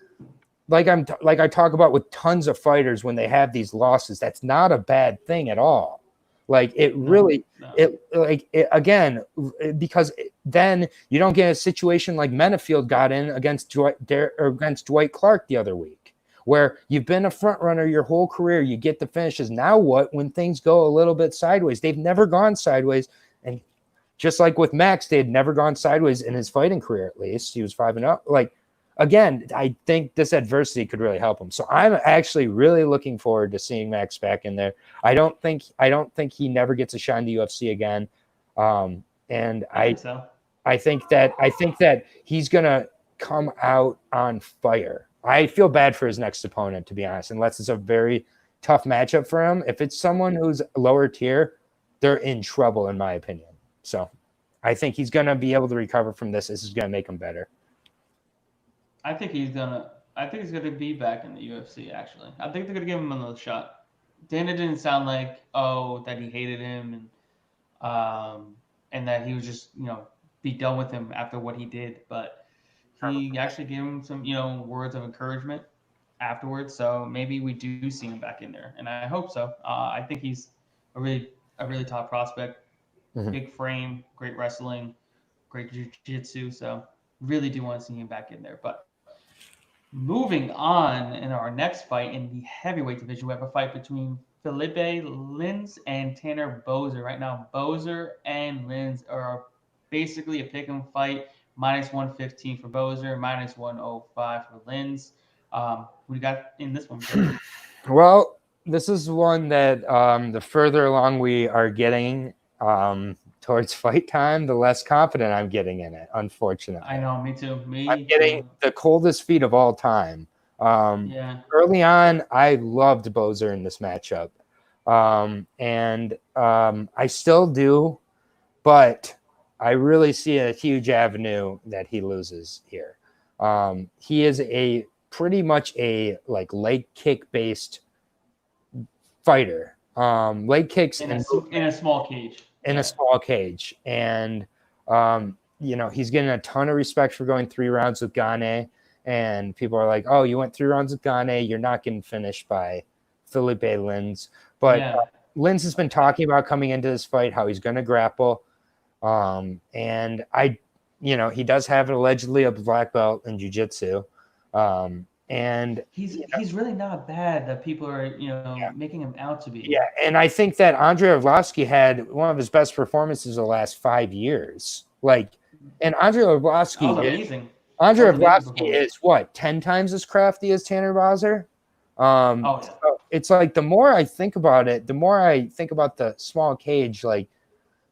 I talk about with tons of fighters when they have these losses. That's not a bad thing at all. Like it really, again, because then you don't get a situation like Menafield got in against Dwight Clark the other week, where you've been a front runner your whole career, you get the finishes. Now what? When things go a little bit sideways, they've never gone sideways, and just like with Max, they had never gone sideways in his fighting career. At least he was 5-0. Like. Again, I think this adversity could really help him. So I'm actually really looking forward to seeing Max back in there. I don't think he never gets a shot in the UFC again. And I think that he's gonna come out on fire. I feel bad for his next opponent, to be honest, unless it's a very tough matchup for him. If it's someone who's lower tier, they're in trouble, in my opinion. So I think he's gonna be able to recover from this. This is gonna make him better. I think he's gonna be back in the UFC. Actually, I think they're gonna give him another shot. Dana didn't sound like that he hated him and that he was just be done with him after what he did. But he actually gave him some words of encouragement afterwards. So maybe we do see him back in there, and I hope so. I think he's a really top prospect. Mm-hmm. Big frame, great wrestling, great jiu-jitsu. So really do want to see him back in there, but. Moving on, in our next fight in the heavyweight division, we have a fight between Felipe Lins and Tanner Boser. Right now, Boser and Lins are basically a pick-em fight. Minus 115 for Boser, minus 105 for Lins. What do you got in this one? Well, this is one that the further along we are getting towards fight time, the less confident I'm getting in it, unfortunately. I know, me too. I'm getting the coldest feet of all time Early on, I loved Boser in this matchup. And I still do, but I really see a huge avenue that he loses here. He is pretty much a like leg kick based fighter. Leg kicks in a small cage. In a small cage. And he's getting a ton of respect for going 3 rounds with Gane. And people are like, oh, you went 3 rounds with Gane, you're not getting finished by Felipe Lins. But Lins has been talking about coming into this fight, how he's going to grapple. And he does have allegedly a black belt in jiu-jitsu. And he's really not bad that people are, making him out to be. Yeah. And I think that Andrei Arlovski had one of his best performances the last 5 years. And Andrei Arlovski is what, 10 times as crafty as Tanner Boser? So it's like, the more I think about it, the more I think about the small cage. Like,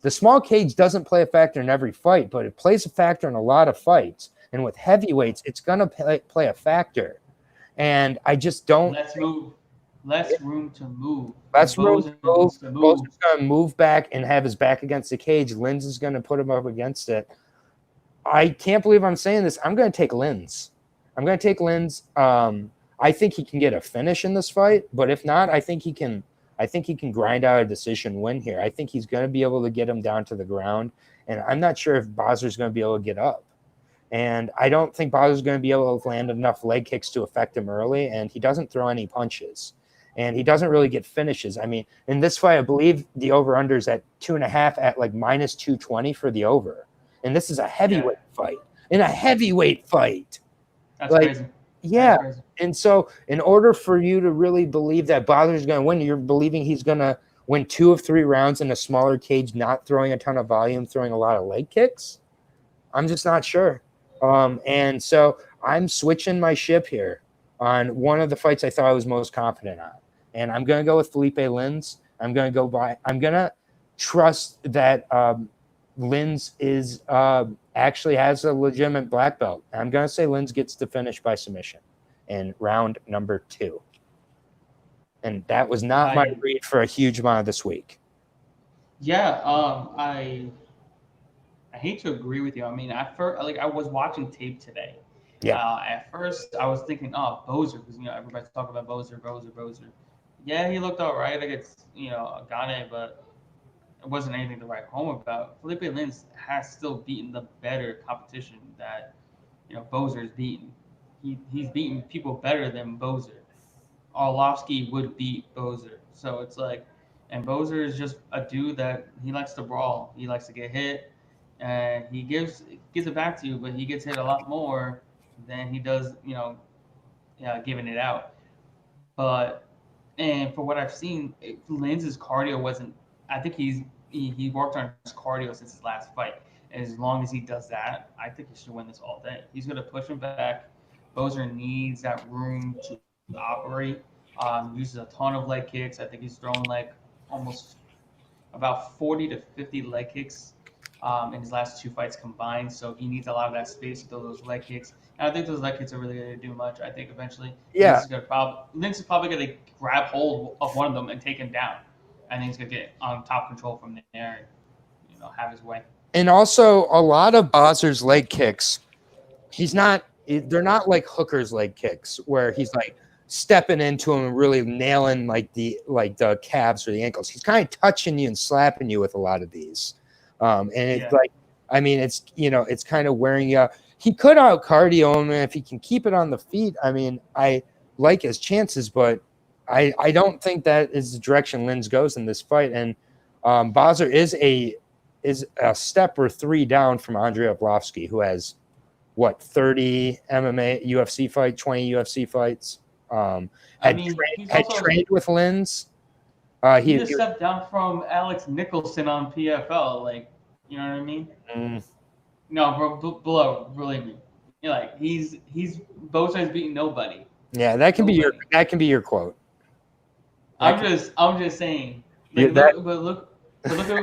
the small cage doesn't play a factor in every fight, but it plays a factor in a lot of fights. And with heavyweights, it's going to play a factor. And I just don't. Less room to move. Less room to move. Boser's going to move back and have his back against the cage. Lins is going to put him up against it. I can't believe I'm saying this. I'm going to take Lins. I think he can get a finish in this fight, but if not, I think he can grind out a decision win here. I think he's going to be able to get him down to the ground, and I'm not sure if Boser's going to be able to get up. And I don't think Boser's going to be able to land enough leg kicks to affect him early, and he doesn't throw any punches. And he doesn't really get finishes. I mean, in this fight, I believe the over-under is at 2.5 at like minus 220 for the over. And this is a heavyweight fight. In a heavyweight fight. That's crazy. Yeah. That's crazy. And so in order for you to really believe that Boser's going to win, you're believing he's going to win 2 of 3 rounds in a smaller cage, not throwing a ton of volume, throwing a lot of leg kicks? I'm just not sure. And so I'm switching my ship here on one of the fights I thought I was most confident on. And I'm going to go with Felipe Lins. I'm going to trust that Lins is actually has a legitimate black belt. I'm going to say Lins gets the finish by submission in round number 2. And that was not my read for a huge amount of this week. Yeah, I hate to agree with you. I mean, at first, I was watching tape today. Yeah. At first, I was thinking, Boser, because everybody's talking about Boser. Yeah, he looked all right against Gane, but it wasn't anything to write home about. Felipe Lins has still beaten the better competition that Boser's beaten. He's beaten people better than Boser. Arlovski would beat Boser, so it's like, and Boser is just a dude that he likes to brawl. He likes to get hit, and he gives it back to you, but he gets hit a lot more than he does, giving it out. And for what I've seen, Lins's cardio wasn't. I think he worked on his cardio since his last fight. And as long as he does that, I think he should win this all day. He's going to push him back. Boser needs that room to operate. Uses a ton of leg kicks. I think he's thrown almost about 40 to 50 leg kicks in his last 2 fights combined. So he needs a lot of that space to throw those leg kicks. And I think those leg kicks are really going to do much. I think eventually Lins is probably going to grab hold of one of them and take him down. I think he's going to get on top control from there and have his way. And also, a lot of Boser's leg kicks, they're not like Hooker's leg kicks where he's like stepping into him and really nailing the calves or the ankles. He's kind of touching you and slapping you with a lot of these. And it's it's kind of wearing you out. He could out cardio him, and if he can keep it on the feet, I mean, I like his chances, but I don't think that is the direction Lins goes in this fight. And Boser is a step or 3 down from Andrei Arlovski, who has 30 MMA UFC fight, 20 UFC fights. Had trained with Lins. He just stepped down from Alex Nicholson on PFL. You know what I mean? No, below, believe me. He's Boser's beating nobody. Yeah, that can be your quote. I'm just saying. Look at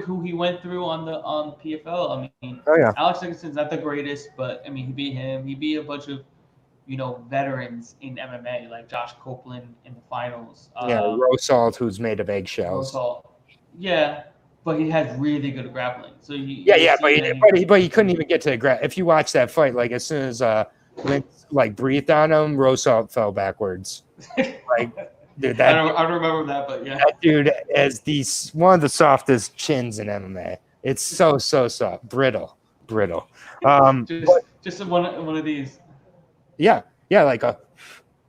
who he went through on PFL. I mean, Alex Nicholson's not the greatest, but I mean, he beat him. He beat a bunch of veterans in MMA like Josh Copeland in the finals. Rosalt, who's made of eggshells. Rosalt. Yeah, but he has really good grappling. So but he couldn't even get to the if you watch that fight, like as soon as Lynch breathed on him, Rosalt fell backwards. Like, dude, I don't remember that, but yeah, that dude has one of the softest chins in MMA. It's so soft, brittle. Just one of these. Yeah,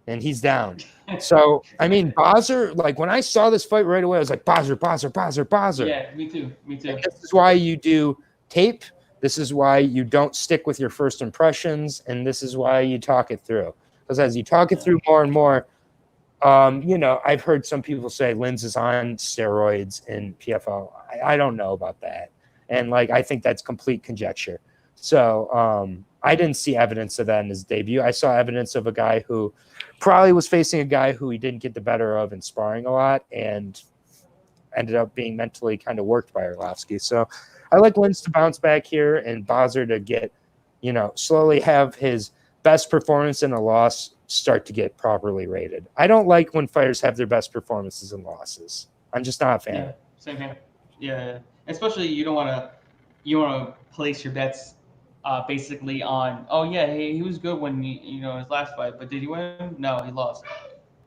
and he's down. So I mean, Bozzer, when I saw this fight right away, I was like, Bozzer. Yeah, me too. And this is why you do tape. This is why you don't stick with your first impressions, and this is why you talk it through. Because as you talk it through more and more, I've heard some people say Linz is on steroids in PFL. I don't know about that, and I think that's complete conjecture. So I didn't see evidence of that in his debut. I saw evidence of a guy who probably was facing a guy who he didn't get the better of in sparring a lot and ended up being mentally kind of worked by Arlovsky. So I like Linz to bounce back here and Bozzer to get, slowly have his best performance in a loss start to get properly rated. I don't like when fighters have their best performances in losses. I'm just not a fan. Yeah, same here. Yeah. Especially you want to place your bets basically on, he was good when his last fight, but did he win? No, he lost.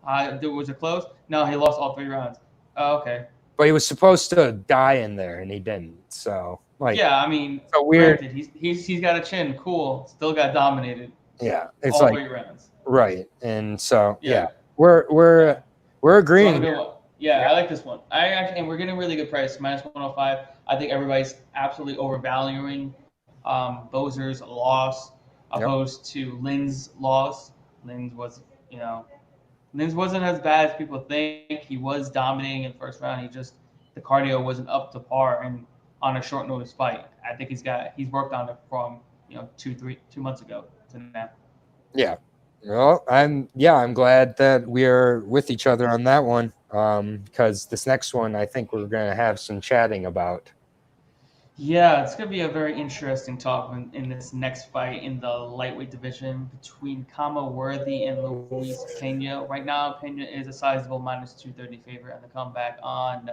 Was it close? No, he lost all 3 rounds. Oh, okay. But he was supposed to die in there, and he didn't. So I mean, so weird. Granted, he's got a chin. Cool. Still got dominated. Yeah, it's all 3 rounds. Right, and so we're agreeing. I like this one. And we're getting a really good price, -105. I think everybody's absolutely overvaluing Bozer's loss opposed to Lin's loss. Linz wasn't as bad as people think. He was dominating in the first round. The cardio wasn't up to par and on a short notice fight. I think he's worked on it from 2 months ago to now. Yeah. Well, I'm glad that we're with each other on that one. Because this next one I think we're gonna have some chatting about. Yeah, it's going to be a very interesting talk in this next fight in the lightweight division between Kama Worthy and Luis Pena. Right now, Pena is a sizable -230 favorite, and the comeback on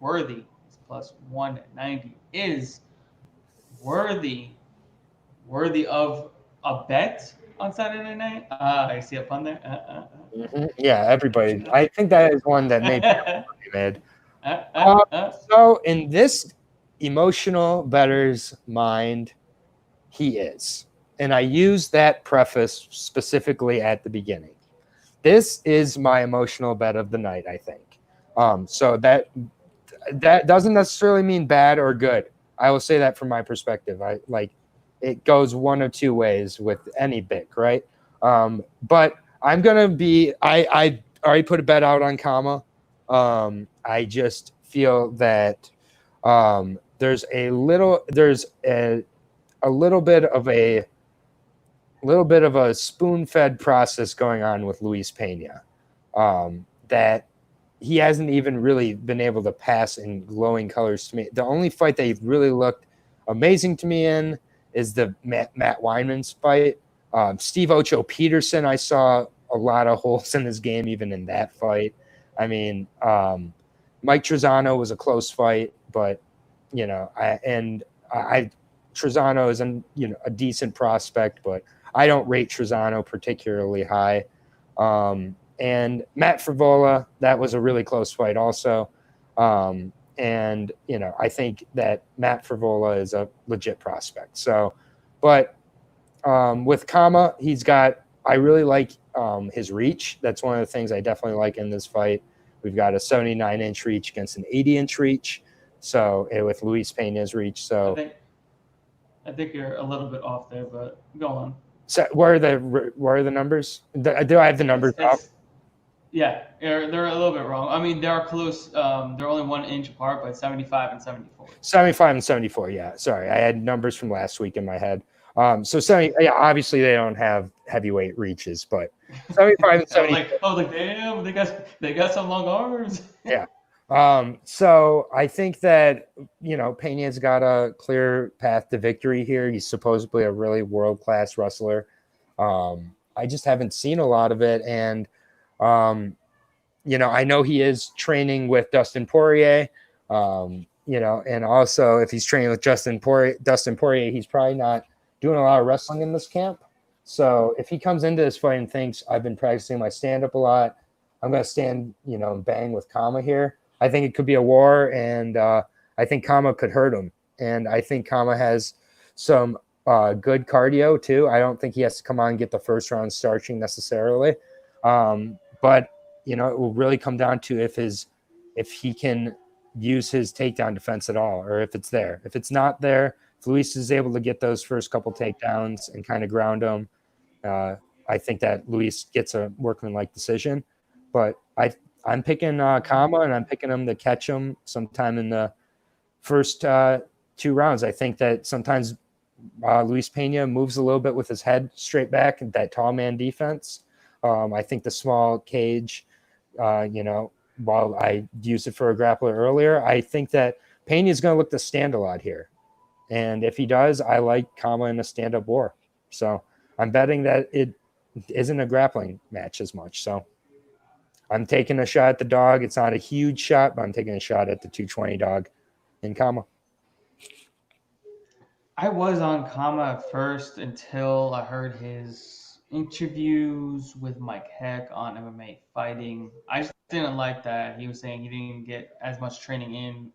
Worthy is +190. Is Worthy of a bet on Saturday night? I see a pun there. Yeah, everybody. I think that is one that may be made. So in this emotional bettor's mind, he is. And I use that preface specifically at the beginning. This is my emotional bet of the night, I think. So that doesn't necessarily mean bad or good. I will say that from my perspective. It goes one of two ways with any BIC, right? But I'm gonna be I already put a bet out on Kama. I just feel that there's a little bit of a spoon-fed process going on with Luis Pena that he hasn't even really been able to pass in glowing colors to me. The only fight that he really looked amazing to me in is the Matt Weinman's fight. Steve Ocho Peterson, I saw a lot of holes in his game even in that fight. I mean, Mike Trezano was a close fight, but Trezano is a decent prospect, but I don't rate Trezano particularly high. And Matt Frivola, that was a really close fight also. And I think that Matt Frivola is a legit prospect. So, but with Kama, I really like his reach. That's one of the things I definitely like in this fight. We've got a 79-inch reach against an 80-inch reach. So with Luis Pena's reach, so I think you're a little bit off there, but go on. So where are the numbers? Do I have the numbers up? Yeah, they're a little bit wrong. I mean, they're close. They're only 1 inch apart, but 75 and 74. 75 and 74. Yeah, sorry, I had numbers from last week in my head. So 70. Yeah, obviously they don't have heavyweight reaches, but 75 and 70. I was like, damn, they got some long arms. Yeah. So I think that Pena's got a clear path to victory here. He's supposedly a really world-class wrestler. I just haven't seen a lot of it. And, I know he is training with Dustin Poirier, and also if he's training with Dustin Poirier, he's probably not doing a lot of wrestling in this camp. So if he comes into this fight and thinks I've been practicing my stand-up a lot, I'm going to stand, and bang with Kama here. I think it could be a war, and I think Kama could hurt him. And I think Kama has some good cardio too. I don't think he has to come on and get the first round starching necessarily. But it will really come down to if he can use his takedown defense at all, or if it's there. If it's not there, if Luis is able to get those first couple takedowns and kind of ground him, I think that Luis gets a workmanlike decision. But I'm picking Kama, and I'm picking him to catch him sometime in the first 2 rounds. I think that sometimes Luis Pena moves a little bit with his head straight back and that tall man defense. I think the small cage, while I used it for a grappler earlier, I think that Pena is going to look to stand a lot here. And if he does, I like Kama in a stand-up war. So I'm betting that it isn't a grappling match as much. So I'm taking a shot at the dog. It's not a huge shot, but I'm taking a shot at the 220 dog in Kama. I was on Kama at first until I heard his interviews with Mike Heck on MMA Fighting. I just didn't like that. He was saying he didn't get as much training in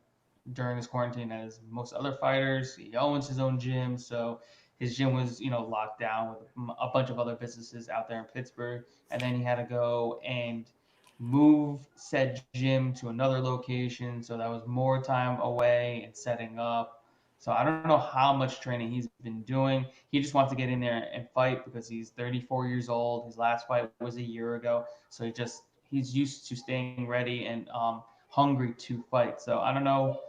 during his quarantine as most other fighters. He owns his own gym, so his gym was, locked down with a bunch of other businesses out there in Pittsburgh. And then he had to go and move said gym to another location, so that was more time away and setting up. So I don't know how much training he's been doing. He just wants to get in there and fight because he's 34 years old. His last fight was a year ago, so he's used to staying ready and hungry to fight. So I don't know.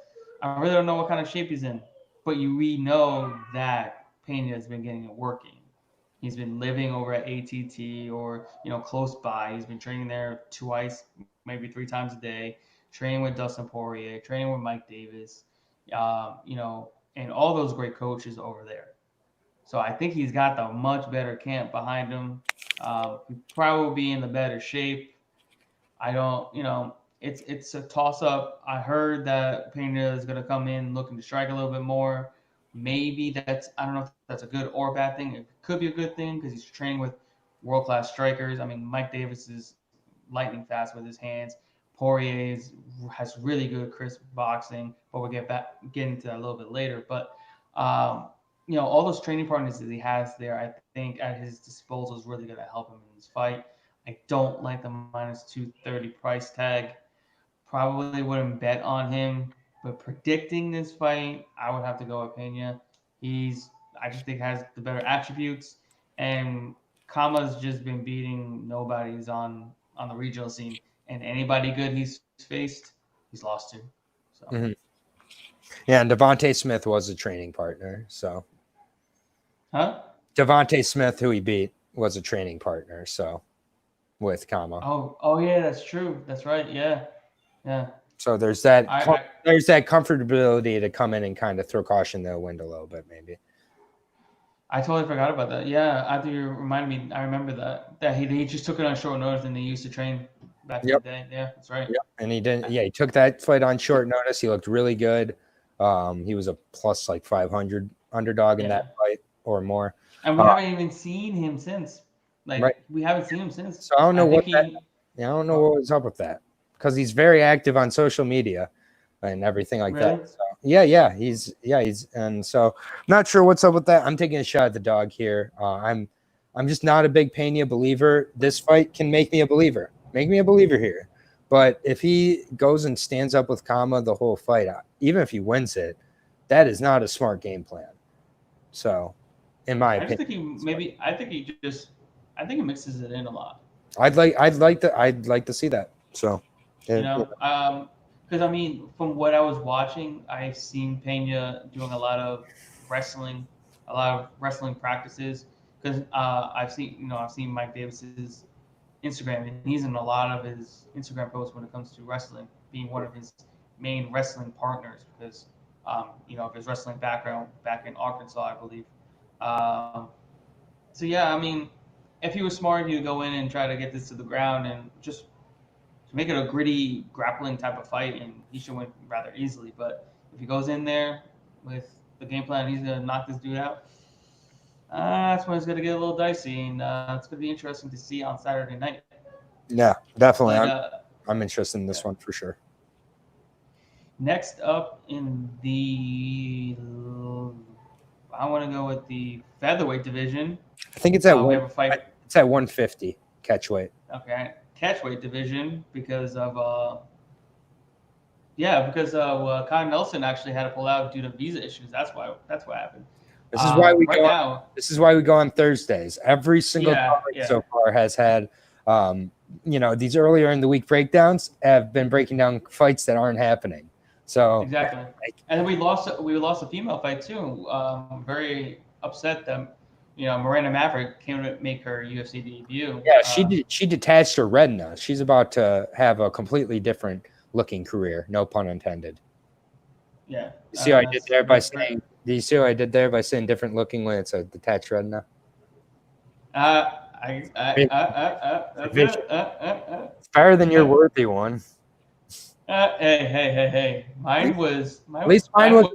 I really don't know what kind of shape he's in, but we know that Pena has been getting it working. He's been living over at ATT or close by. He's been training there twice, maybe 3 times a day, training with Dustin Poirier, training with Mike Davis, and all those great coaches over there. So I think he's got the much better camp behind him. He probably will be in the better shape. I don't, it's a toss up. I heard that Pena is going to come in looking to strike a little bit more. Maybe I don't know if that's a good or bad thing. It could be a good thing because he's training with world class strikers. I mean, Mike Davis is lightning fast with his hands. Poirier has really good crisp boxing, but we'll get into that a little bit later. But all those training partners that he has there, I think at his disposal is really going to help him in this fight. I don't like the minus 230 price tag. Probably wouldn't bet on him, but predicting this fight, I would have to go with Pena. I just think has the better attributes, and Kama's just been beating nobodies on the regional scene, and anybody good he's faced, he's lost to. So. Mm-hmm. Yeah, and Devontae Smith was a training partner, so. Huh? Devontae Smith, who he beat, was a training partner, so with Kama. Oh yeah, that's true. That's right. Yeah. So there's that there's that comfortability to come in and kind of throw caution to the wind a little bit, maybe. I totally forgot about that. Yeah, after you reminded me, I remember that he just took it on short notice and they used to train back in the day. Yeah, that's right. Yep. And he didn't. Yeah, he took that fight on short notice. He looked really good. He was a plus like 500 underdog in that fight or more. And we haven't even seen him since. We haven't seen him since. So I don't know I don't know what was up with that, because he's very active on social media and everything like that. So, he's and so I'm not sure what's up with that. I'm taking a shot at the dog here. I'm just not a big Pena believer. This fight can make me a believer. Make me a believer here. But if he goes and stands up with Kama the whole fight, even if he wins it, that is not a smart game plan. So, in my opinion, I think he mixes it in a lot. I'd like to see that. So, because I mean, from what I was watching, I've seen Pena doing a lot of wrestling practices. Because I've seen Mike Davis's Instagram, and he's in a lot of his Instagram posts when it comes to wrestling, being one of his main wrestling partners because of his wrestling background back in Arkansas, I believe. So yeah, I mean, if he was smart, he would go in and try to get this to the ground and just make it a gritty grappling type of fight, and he should win rather easily. But if he goes in there with the game plan, he's gonna knock this dude out. That's when it's gonna get a little dicey, and it's gonna be interesting to see on Saturday night. Yeah, definitely. But, I'm interested in this one for sure. Next up in the, I want to go with the featherweight division. I think it's at we have a fight. It's at 150 catchweight. Okay, catchweight division because of Kyle Nelson actually had to pull out due to visa issues. That's what happened. This is why we right go. Now, this is why we go on Thursdays. Every single card so far has had, these earlier in the week breakdowns have been breaking down fights that aren't happening. So exactly, and we lost a female fight too. Very upset that Miranda Maverick came to make her UFC debut. Yeah, she detached her retina. She's about to have a completely different looking career. No pun intended. Yeah. You see what I did there by saying? Do you see what I did there by saying different looking when it's a detached retina? It's better than your worthy one. Hey. Mine was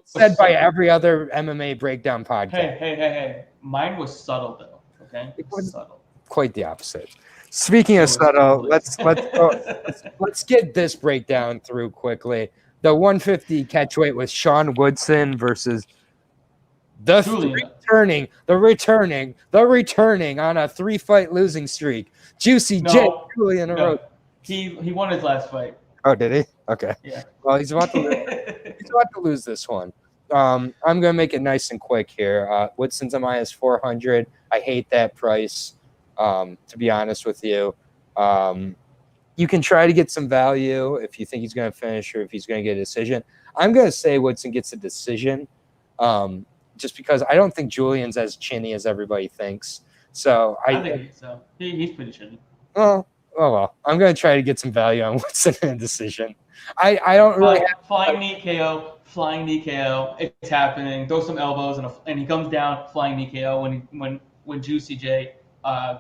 said by every other MMA breakdown podcast. Hey. Mine was subtle though. Okay, it was subtle. Quite the opposite. Speaking of subtle, let's get this breakdown through quickly. The 150 catchweight was Sean Woodson versus the returning on a 3-fight losing streak. Juicy J. Gillian Robertson. He won his last fight. Oh, did he? Okay. Yeah. Well, he's about to lose this one. I'm gonna make it nice and quick here. Woodson's a minus 400. I hate that price. To be honest with you, you can try to get some value if you think he's going to finish or if he's going to get a decision. I'm going to say Woodson gets a decision, just because I don't think Julian's as chinny as everybody thinks. So I think so. He's pretty chinny. Well. I'm going to try to get some value on Woodson in a decision. I don't really flying knee KO. It's happening. Throw some elbows and he comes down flying knee KO when Juicy J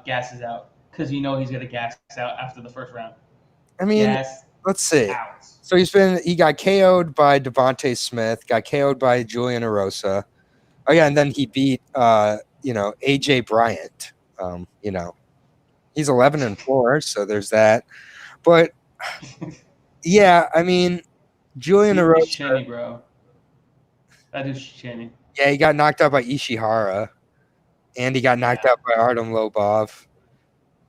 gasses out, because he's going to gas out after the first round. I mean, let's see. Out. So he got KO'd by Devontae Smith, got KO'd by Julian Erosa. Oh yeah, and then he beat AJ Bryant. He's 11-4, so there's that. But yeah, I mean, Julian Erosa. He's chinny, bro. That is chinny. Yeah, he got knocked out by Ishihara, and he got knocked out by Artem Lobov.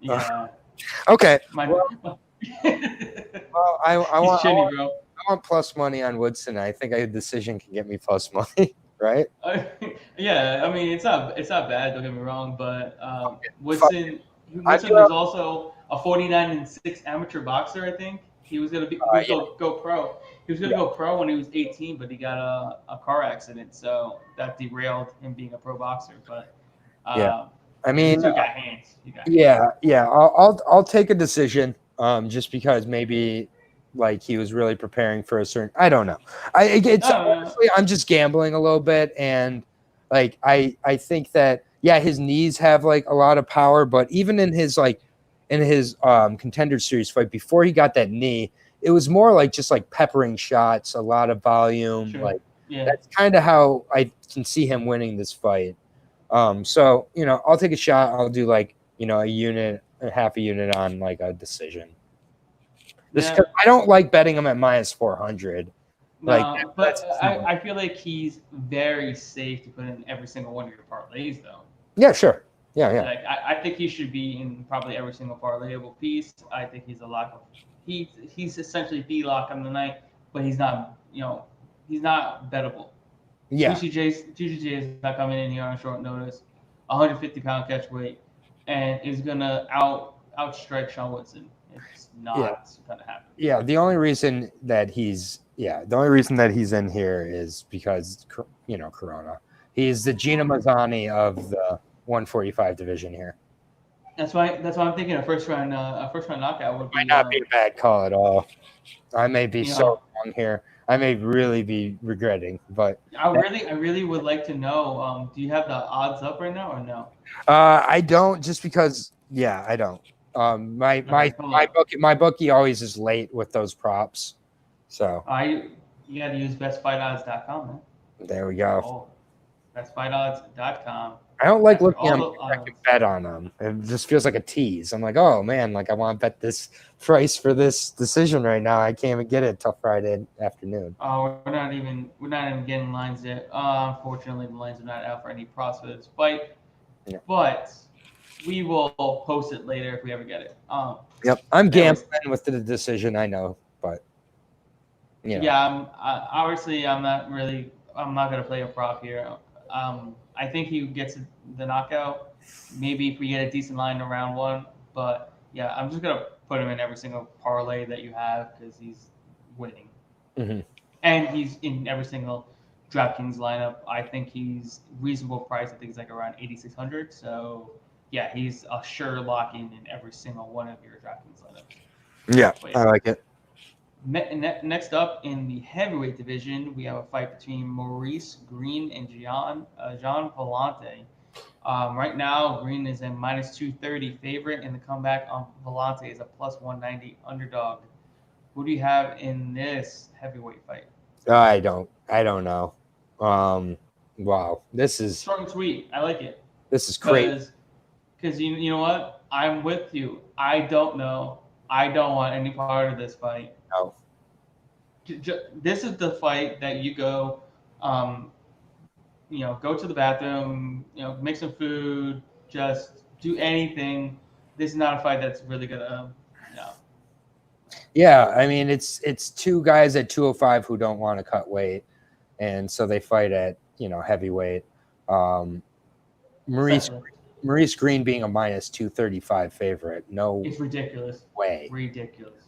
Yeah. Okay. Well, I want chinny, bro. I want plus money on Woodson. I think a decision can get me plus money, right? Yeah, I mean it's not bad. Don't get me wrong, but Woodson was also a 49-6 amateur boxer. I think he was gonna go pro. He was gonna go pro when he was 18, but he got a car accident, so that derailed him being a pro boxer. But I mean, you got hands. I'll take a decision. Just because maybe like he was really preparing for a certain. I don't know. Honestly, I'm just gambling a little bit, and like I think that his knees have like a lot of power, but even in his Contender Series fight before he got that knee, it was more like just like peppering shots, a lot of volume. Sure. Like that's kind of how I can see him winning this fight. So I'll take a shot. I'll do like half a unit on like a decision. I don't like betting him at minus 400. No, but I feel like he's very safe to put in every single one of your parlays, though. Yeah, sure. Yeah. Like I think he should be in probably every single parlayable piece. I think he's a lock. He's essentially the lock on the night, but he's not. He's not bettable. Yeah. GG is not coming in here on short notice. 150-pound catch weight, and is gonna outstrike Sean Woodson. It's not gonna happen. Yeah. The only reason that he's in here is because Corona. He's the Gina Mazzani of the 145 division here. That's why I'm thinking a first round knockout would might not be a bad call at all. I may be so wrong here. I may really be regretting. But I really would like to know. Do you have the odds up right now or no? I don't, just because. Yeah, I don't. My Hold on. bookie always is late with those props. So You got to use bestfightodds.com, man. there we go. Oh, bestfightodds.com. I don't like That's where looking at all I can bet on them. It just feels like a tease. I'm like, oh man, like I want to bet this price for this decision right now. I can't even get it till Friday afternoon. Oh, we're not even getting lines yet. Unfortunately, the lines are not out for any props for this fight. Yeah. But we will post it later if we ever get it. Yep, I'm anyways. gambling with the decision. I know, but yeah, obviously I'm not gonna play a prop here. I think he gets the knockout. Maybe if we get a decent line in round 1, but yeah, I'm just gonna put him in every single parlay that you have because he's winning, and he's in every single DraftKings lineup. I think he's reasonable price. I think he's like around 8,600. So yeah, he's a sure lock in every single one of your DraftKings lineups. Yeah, I like it. Next up in the heavyweight division, we have a fight between Maurice Green and Jean Vellante. Right now, Green is a -230 favorite, and the comeback on Vellante is a +190 underdog. Who do you have in this heavyweight fight? I don't know. Wow, this is short and sweet. I like it. This is crazy. Because you know what? I'm with you. I don't know. I don't want any part of this fight. No. This is the fight that you go, go to the bathroom, make some food, just do anything. This is not a fight that's really gonna, Yeah, I mean it's two guys at 205 who don't want to cut weight, and so they fight at heavyweight. Maurice Green being a -235 favorite. No, it's ridiculous. Way. Ridiculous.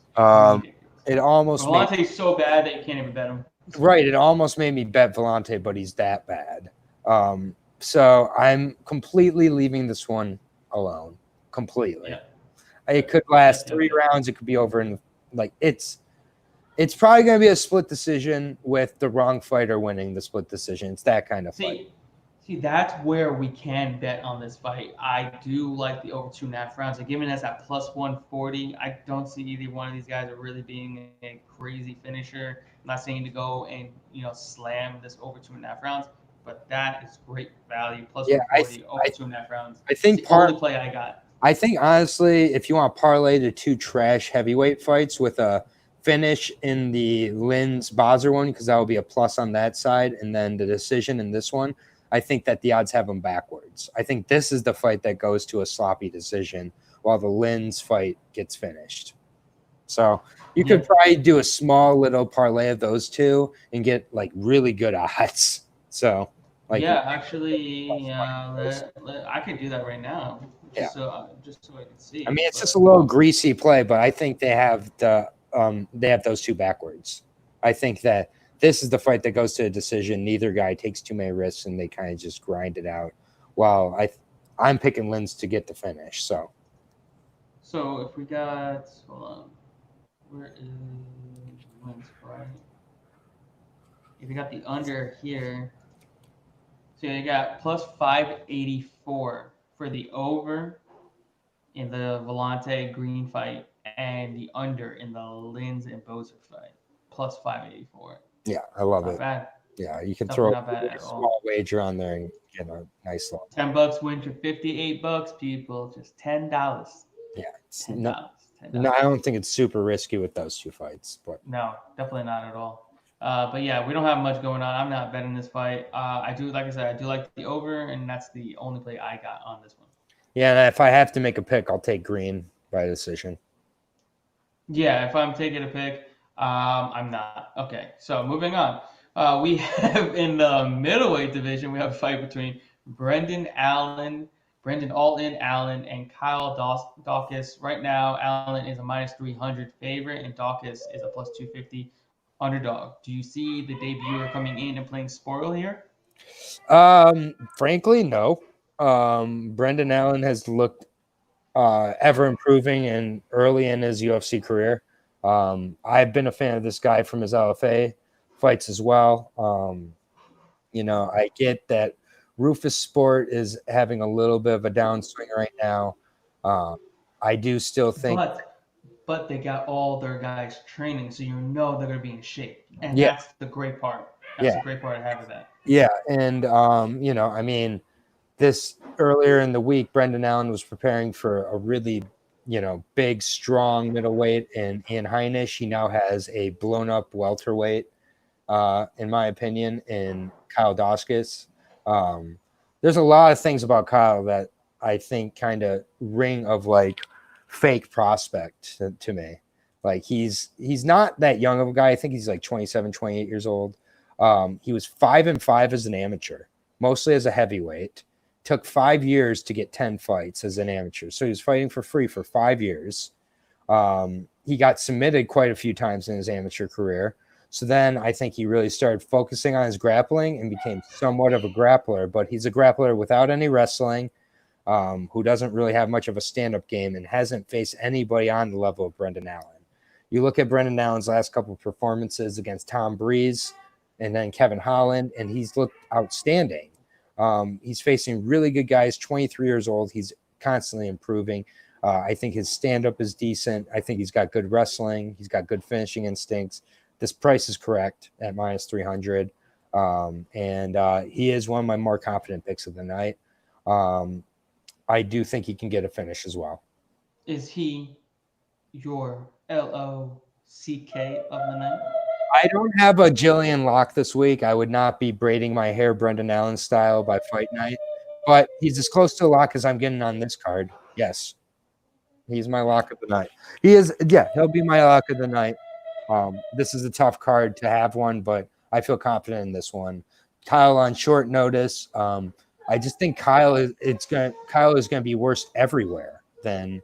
It almost Vellante's so bad that you can't even bet him. Right, it almost made me bet Vellante, but he's that bad. So I'm completely leaving this one alone. Completely. Yeah. It could last 3 rounds. It could be over in it's probably going to be a split decision with the wrong fighter winning the split decision. It's that kind of fight. See, that's where we can bet on this fight. I do like the over 2.5 rounds. Like, given us at +140, I don't see either one of these guys are really being a crazy finisher. I'm not saying to go and slam this over 2.5 rounds, but that is great value. +140 over 2.5 rounds. I think the only play I got. I think honestly, if you want to parlay the 2 trash heavyweight fights with a finish in the Linz Bozzer one, because that will be a plus on that side, and then the decision in this one, I think that the odds have them backwards. I think this is the fight that goes to a sloppy decision while the Linz fight gets finished. So you could probably do a small little parlay of those two and get really good odds. So actually, I could do that right now. Just so I can see. I mean, it's just a little greasy play, but I think they have those two backwards. I think that this is the fight that goes to a decision. Neither guy takes too many risks, and they kind of just grind it out. While I'm picking Linz to get the finish. So if we got, hold on, where is Linz fight? If you got the under here, so you got +584 for the over in the Vellante Green fight and the under in the Linz and Bozzer fight, +584. Yeah, I love it. Bad. Yeah, you can throw a small wager on there and get a nice long. $10 win for $58, people. Just $10. Yeah, $10. No, I don't think it's super risky with those two fights. But no, definitely not at all. But yeah, we don't have much going on. I'm not betting this fight. I do like the over, and that's the only play I got on this one. Yeah, and if I have to make a pick, I'll take Green by decision. Yeah, if I'm taking a pick, I'm not. Okay, so moving on. We have in the middleweight division, we have a fight between Brendan Allen, and Kyle Dawkins. Right now, Allen is a -300 favorite, and Dawkins is a +250 underdog. Do you see the debuter coming in and playing spoil here? Frankly, no. Brendan Allen has looked ever improving and early in his UFC career. I've been a fan of this guy from his LFA fights as well. I get that Rufus Sport is having a little bit of a downswing right now. I do still think, but they got all their guys training, so they're going to be in shape, and yeah, that's the great part. That's the great part of having that. Yeah, and I mean, this earlier in the week, Brendan Allen was preparing for a really, big, strong middleweight, and Ian Heinisch. He now has a blown-up welterweight, in my opinion, in Kyle Doskus. There's a lot of things about Kyle that I think kind of ring of like fake prospect to me. Like he's not that young of a guy. I think he's like 27, 28 years old. He was 5-5 as an amateur, mostly as a heavyweight. Took 5 years to get 10 fights as an amateur. So he was fighting for free for 5 years. He got submitted quite a few times in his amateur career. So then I think he really started focusing on his grappling and became somewhat of a grappler, but he's a grappler without any wrestling, who doesn't really have much of a stand-up game and hasn't faced anybody on the level of Brendan Allen. You look at Brendan Allen's last couple of performances against Tom Breeze and then Kevin Holland, and he's looked outstanding. He's facing really good guys, 23 years old. He's constantly improving. I think his stand-up is decent. I think he's got good wrestling. He's got good finishing instincts. This price is correct at -300. And he is one of my more confident picks of the night. I do think he can get a finish as well. Is he your LOCK of the night? I don't have a Gillian lock this week. I would not be braiding my hair Brendan Allen style by fight night, but he's as close to a lock as I'm getting on this card. Yes, he's my lock of the night. He is, yeah, he'll be my lock of the night. This is a tough card to have one, but I feel confident in this one. Kyle on short notice. I just think Kyle is going to be worse everywhere than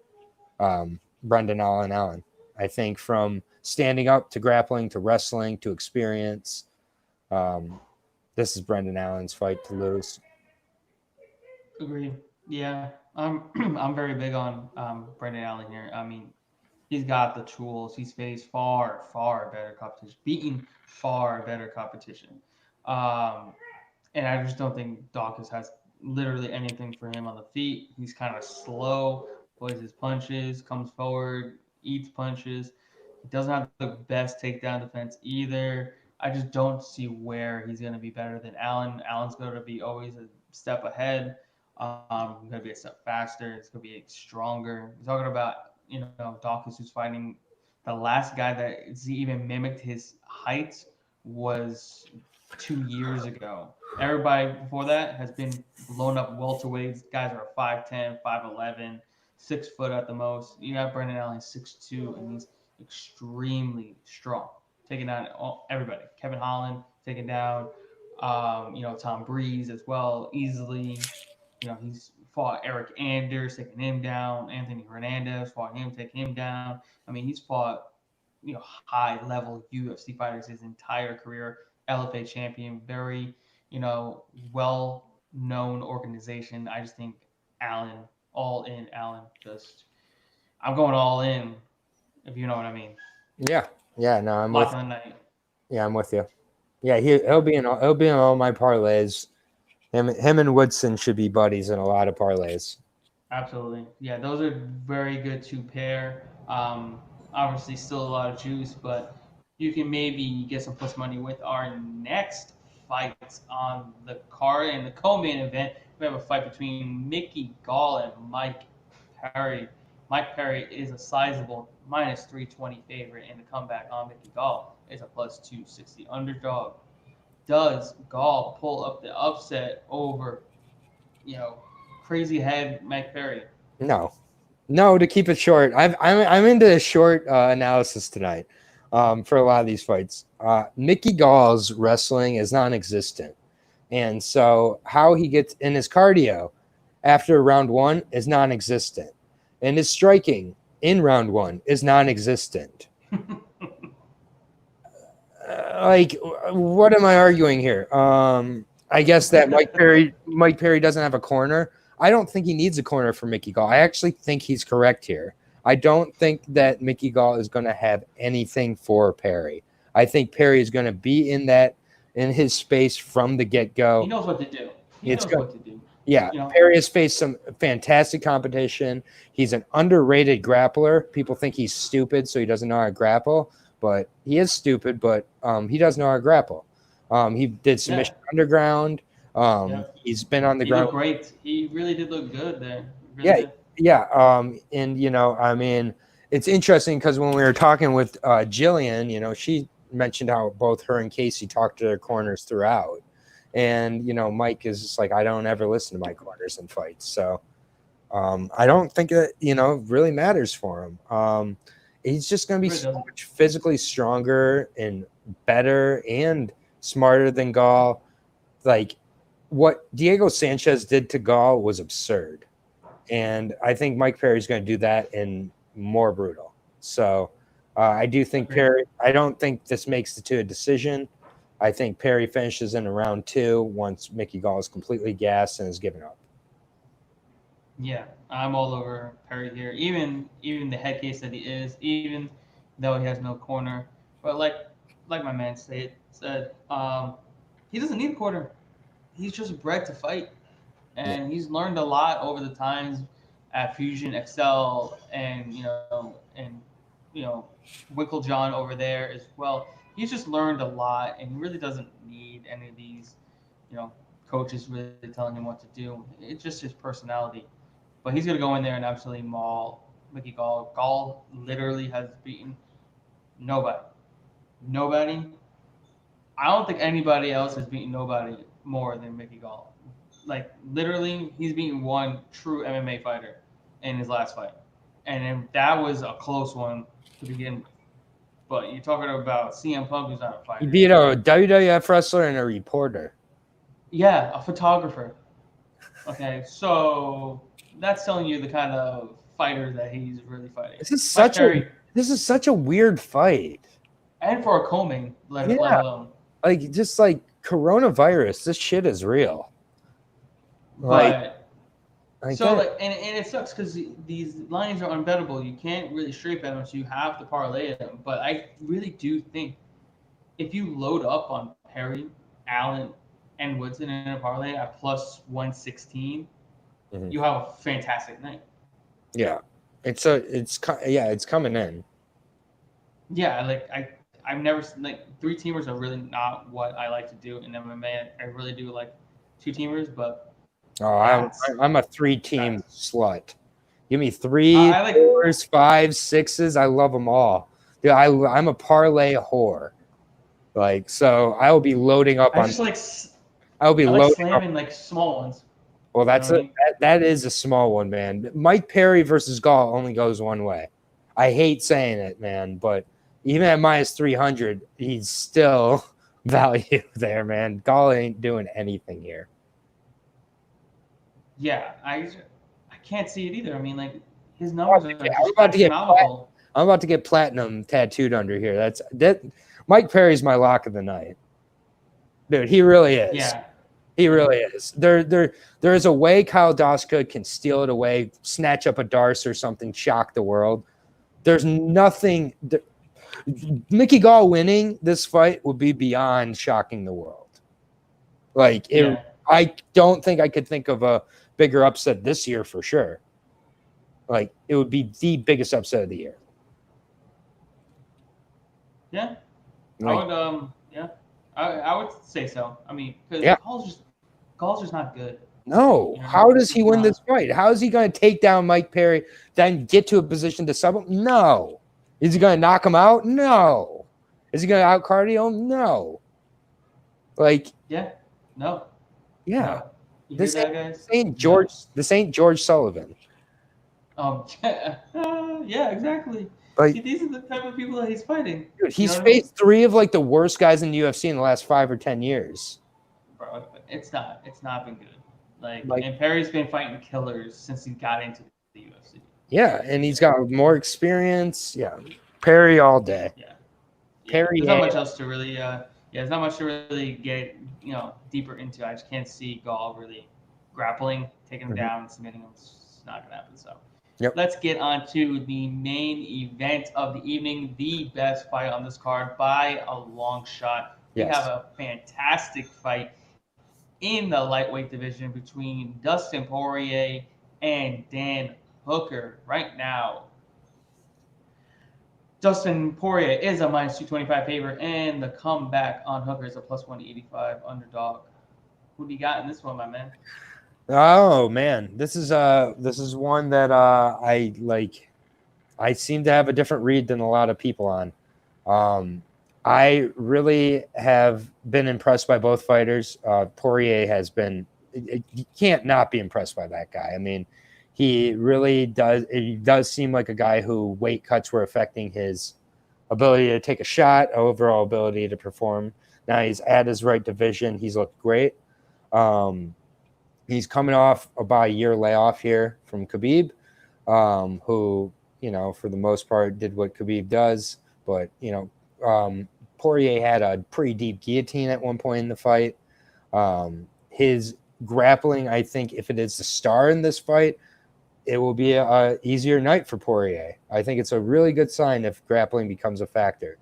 Brendan Allen. I think from standing up to grappling to wrestling to experience, this is Brendan Allen's fight to lose. Agreed. Yeah, I'm very big on Brendan Allen here. I mean, he's got the tools. He's faced far better competition, beaten far better competition. And I just don't think Dawkins has literally anything for him on the feet. He's kind of slow, plays his punches, comes forward, eats punches. He doesn't have the best takedown defense either. I just don't see where he's going to be better than Allen. Allen's going to be always a step ahead. Going to be a step faster. It's going to be stronger. We're talking about, Dawkins, who's fighting the last guy that even mimicked his height was 2 years ago. Everybody before that has been blown up welterweights. Guys are 5'10", 5'11", 6 foot at the most. You got Brendan Allen 6'2", and he's extremely strong, taking down everybody. Kevin Holland taking down, Tom Breeze as well easily. He's fought Eric Anders, taking him down. Anthony Hernandez fought him, taking him down. I mean, he's fought, high-level UFC fighters his entire career. LFA champion, very, well-known organization. I just think Allen, all in Allen. I'm going all in, if you know what I mean. Yeah, no, I'm Lock of the night. Yeah, I'm with you. Yeah, he'll be in all my parlays. Him and Woodson should be buddies in a lot of parlays. Absolutely. Yeah, those are very good to pair. Obviously, still a lot of juice, but you can maybe get some plus money with our next fights on the card. In the co-main event, we have a fight between Mickey Gall and Mike Perry. Mike Perry is a sizable -320 favorite, and the comeback on Mickey Gall is a +260 underdog. Does Gall pull up the upset over, crazy head Mike Perry? No. To keep it short, I'm into short analysis tonight for a lot of these fights. Mickey Gall's wrestling is non-existent, and so how he gets in his cardio after round one is non-existent, and his striking in round one is non-existent. What am I arguing here? I guess that Mike Perry doesn't have a corner. I don't think he needs a corner for Mickey Gall. I actually think he's correct here. I don't think that Mickey Gall is going to have anything for Perry. I think Perry is going to be in his space from the get-go. He knows what to do. He knows what to do. Yeah, You know? Perry has faced some fantastic competition. He's an underrated grappler. People think he's stupid, so he doesn't know how to grapple. But he is stupid, but he does know how to grapple. He did submission underground. He's been on the ground. He looked great. He really did look good there. Really did. And, you know, I mean, it's interesting because when we were talking with Gillian, you know, she mentioned how both her and Casey talked to their corners throughout. And, you know, Mike is just like, I don't ever listen to my corners in fights. So I don't think that, you know, really matters for him. He's just going to be so much physically stronger and better and smarter than Gall. Like, what Diego Sanchez did to Gall was absurd. And I think Mike Perry's going to do that and more brutal. So I do think Perry, I don't think this makes it to a decision. I think Perry finishes in round 2 once Mickey Gall is completely gassed and has given up. Yeah, I'm all over Perry here. Even the head case that he is, even though he has no corner. But like my man said, he doesn't need a corner. He's just bred to fight. And he's learned a lot over the times at Fusion, Excel, and Winklejohn over there as well. He's just learned a lot, and he really doesn't need any of these, you know, coaches really telling him what to do. It's just his personality. But he's gonna go in there and absolutely maul Mickey Gall. Gall literally has beaten nobody. I don't think anybody else has beaten nobody more than Mickey Gall. Like, literally, he's beaten one true MMA fighter in his last fight. And that was a close one to begin with. But you're talking about CM Punk, who's not a fighter. He beat a WWF wrestler and a reporter. Yeah, a photographer. Okay, so that's telling you the kind of fighter that he's really fighting. This is such a weird fight. And for a co-main, let alone. Like, just like coronavirus, this shit is real. And it sucks because these lines are unbettable. You can't really straight bet them, so you have to parlay them. But I really do think if you load up on Perry, Allen, and Woodson in a parlay at plus 116, you have a fantastic night. Yeah, it's coming in. Yeah, like I've never like 3-teamers are really not what I like to do in MMA. I really do like 2-teamers, but. Oh, I'm a 3-team slut. Give me 3, 4s, 5s, 6s. I love them all. Dude, I'm a parlay whore. Like, so I will be loading up on. I will be loading slamming like small ones. Well, that is a small one, man. Mike Perry versus Gall only goes one way. I hate saying it, man, but even at minus 300, he's still value there, man. Gall ain't doing anything here. Yeah, I can't see it either. I mean, like, his numbers are I'm about to get platinum tattooed under here. That Mike Perry's my lock of the night. Dude, he really is. Yeah. He really is. There is a way Kyle Dosca can steal it away, snatch up a Darce or something, shock the world. There's nothing. Mickey Gall winning this fight would be beyond shocking the world. Like, I don't think I could think of a bigger upset this year for sure. Like, it would be the biggest upset of the year. Yeah. Like, I would say so. I mean, because Gall's just not good. No. You know, how does he win this fight? How is he going to take down Mike Perry, then get to a position to sub him? No. Is he going to knock him out? No. Is he going to out cardio him? No. Like, no. Yeah. No. You hear that, guys? This ain't George Sullivan. Yeah, exactly. Like, see, these are the type of people that he's fighting. Dude, he's faced 3 of like the worst guys in the UFC in the last 5 or 10 years. Bro, it's not been good. Like and Perry's been fighting killers since he got into the UFC. Yeah, and he's got more experience. Yeah, Perry all day. Yeah, Perry. There's not much else to really. There's not much to really get deeper into. I just can't see Gall really grappling, taking him down, and submitting him. It's not gonna happen. So Yep. Let's get on to the main event of the evening, the best fight on this card by a long shot. We Yes. have a fantastic fight in the lightweight division between Dustin Poirier and Dan Hooker. Right now, Dustin Poirier is a minus 225 favorite, and the comeback on Hooker is a plus 185 underdog. Who do you got in this one, my man? Oh man, this is one that I like. I seem to have a different read than a lot of people on. I really have been impressed by both fighters. Poirier has been. You can't not be impressed by that guy. I mean, he really does. It does seem like a guy who weight cuts were affecting his ability to take a shot, overall ability to perform. Now he's at his right division. He's looked great. He's coming off about a year layoff here from Khabib, who, you know, for the most part did what Khabib does. But, you know, Poirier had a pretty deep guillotine at one point in the fight. His grappling, I think, if it is the star in this fight, it will be a easier night for Poirier. I think it's a really good sign if grappling becomes a factor.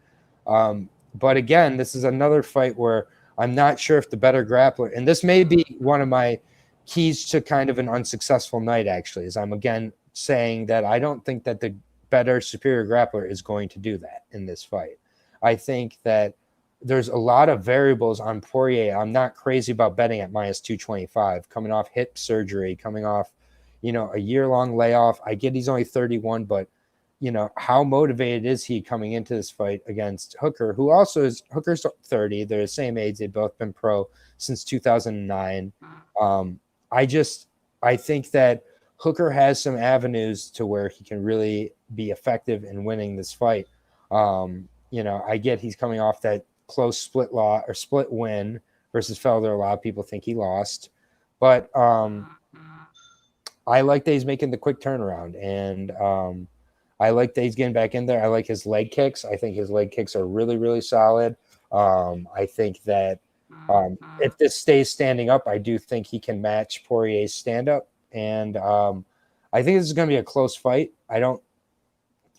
But again, this is another fight where I'm not sure if the better grappler, and this may be one of my keys to kind of an unsuccessful night, actually, is I'm again saying that I don't think that the better, superior grappler is going to do that in this fight. I think that there's a lot of variables on Poirier. I'm not crazy about betting at minus 225, coming off hip surgery, coming off, you know, a year-long layoff. I get he's only 31, but, you know, how motivated is he coming into this fight against Hooker, who also is, Hooker's 30. They're the same age. They've both been pro since 2009. I think that Hooker has some avenues to where he can really be effective in winning this fight. You know, I get he's coming off that close split win versus Felder. A lot of people think he lost, but I like that he's making the quick turnaround, and I like that he's getting back in there. I like his leg kicks. I think his leg kicks are really, really solid. I think that if this stays standing up, I do think he can match Poirier's stand-up, and I think this is going to be a close fight. I don't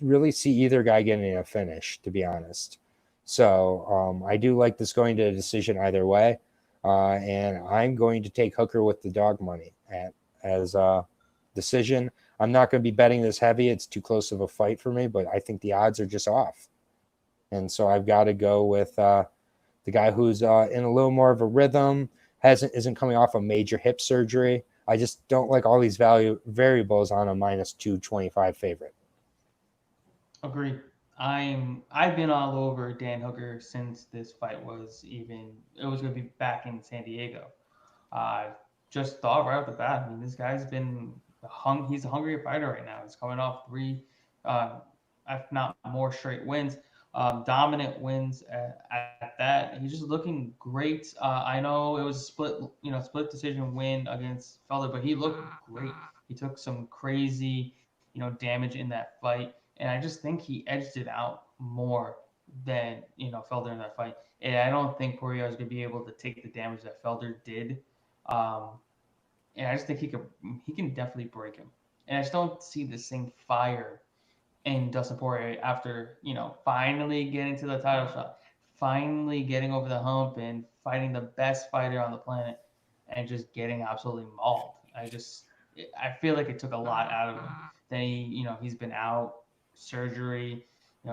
really see either guy getting a finish, to be honest. So I do like this going to a decision either way, and I'm going to take Hooker with the dog money as a decision. I'm not going to be betting this heavy. It's too close of a fight for me, but I think the odds are just off. And so I've got to go with the guy who's in a little more of a rhythm, isn't coming off a major hip surgery. I just don't like all these variables on a minus 225 favorite. Agree. I've been all over Dan Hooker since this fight was going to be back in San Diego. Just thought right off the bat, I mean, this guy's been he's a hungry fighter right now. He's coming off 3, if not more, straight wins, dominant wins at that. He's just looking great. I know it was a split decision win against Felder, but he looked great. He took some crazy, damage in that fight, and I just think he edged it out more than Felder in that fight. And I don't think Poirier is going to be able to take the damage that Felder did. And I just think he can definitely break him. And I just don't see the same fire in Dustin Poirier after, finally getting to the title shot, finally getting over the hump and fighting the best fighter on the planet and just getting absolutely mauled. I feel like it took a lot out of him. Then he's been out, surgery,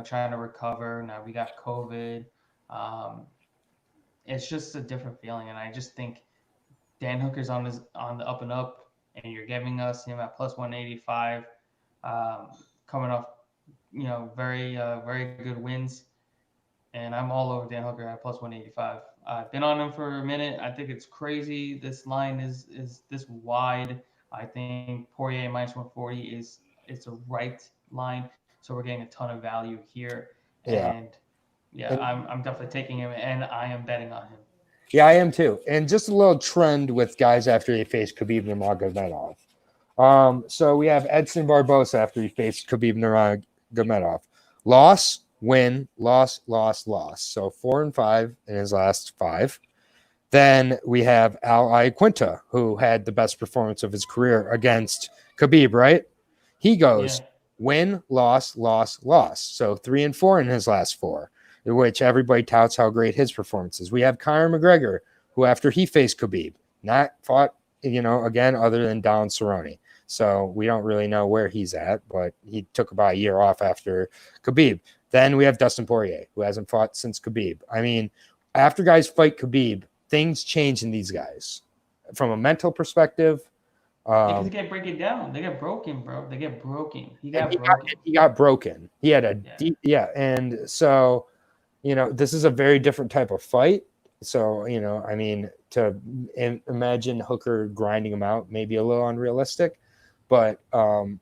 trying to recover. Now we got COVID. It's just a different feeling. And I just think Dan Hooker's on the up and up, and you're giving us him at plus 185, coming off, very good wins. And I'm all over Dan Hooker at plus 185. I've been on him for a minute. I think it's crazy. This line is this wide. I think Poirier minus 140 it's a right line. So we're getting a ton of value here. Yeah. And I'm definitely taking him, and I am betting on him. Yeah, I am too. And just a little trend with guys after they face Khabib Nurmagomedov. So we have Edson Barbosa after he faced Khabib Nurmagomedov. Loss, win, loss, loss, loss. So 4-5 in his last 5. Then we have Al Iaquinta, who had the best performance of his career against Khabib, right? He goes Yeah. win, loss, loss, loss. So 3-4 in his last 4, which everybody touts how great his performance is. We have Conor McGregor, who after he faced Khabib, not fought, again, other than Donald Cerrone. So we don't really know where he's at, but he took about a year off after Khabib. Then we have Dustin Poirier, who hasn't fought since Khabib. I mean, after guys fight Khabib, things change in these guys. From a mental perspective, Because they get breaking down. They get broken, bro. They get broken. He got he broken. got broken. He had a Yeah. deep, and so, this is a very different type of fight. So, I mean, to imagine Hooker grinding him out may be a little unrealistic, but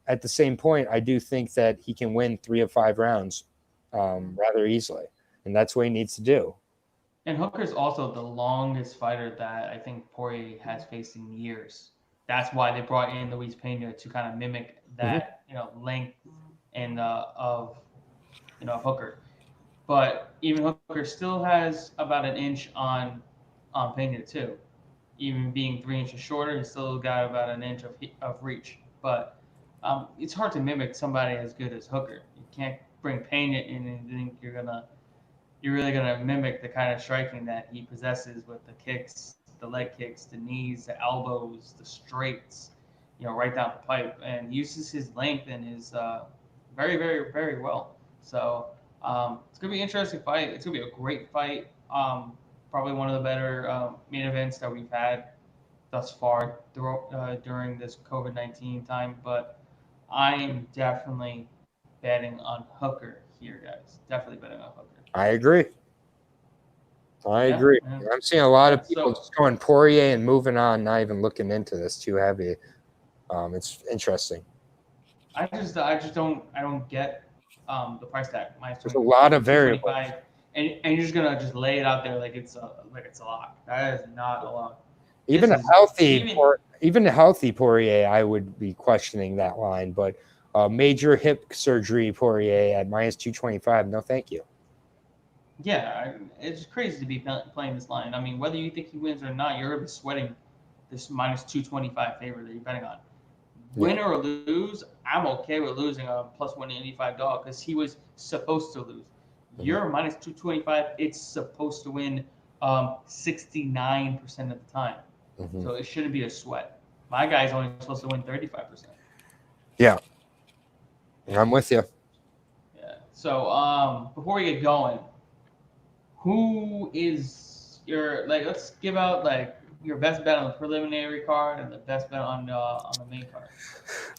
at the same point, I do think that he can win 3 of 5 rounds rather easily, and that's what he needs to do. And Hooker's also the longest fighter that I think Poirier has faced in years. That's why they brought in Luis Pena to kind of mimic that, length and of Hooker. But even Hooker still has about an inch on Pena too. Even being 3 inches shorter, he's still got about an inch of reach. But it's hard to mimic somebody as good as Hooker. You can't bring Pena in and think you're really gonna mimic the kind of striking that he possesses with the kicks, the leg kicks, the knees, the elbows, the straights, right down the pipe, and uses his length and his very, very, very well. So it's gonna be an interesting fight. It's gonna be a great fight. Probably one of the better main events that we've had thus far during this COVID-19 time. But I am definitely betting on Hooker here, guys. Definitely betting on Hooker. I agree. Yeah. I'm seeing a lot of people So- just going Poirier and moving on, not even looking into this too heavy. It's interesting. I just don't get the price tag. There's a lot of variables. 225, and you're just gonna just lay it out there like it's a lot. That is not a lot. Even This a is- healthy, even a healthy Poirier, I would be questioning that line. But major hip surgery Poirier at -225, no, thank you. Yeah, it's crazy to be playing this line. I mean, whether you think he wins or not, you're gonna be sweating this -225 favorite that you're betting on. Win or lose, I'm okay with losing a +185 dog because he was supposed to lose. You're -225. It's supposed to win 69% of the time. So it shouldn't be a sweat. My guy's only supposed to win 35%. Yeah, I'm with you. Yeah. So before we get going, who is your let's give out your best bet on the preliminary card and the best bet on the main card.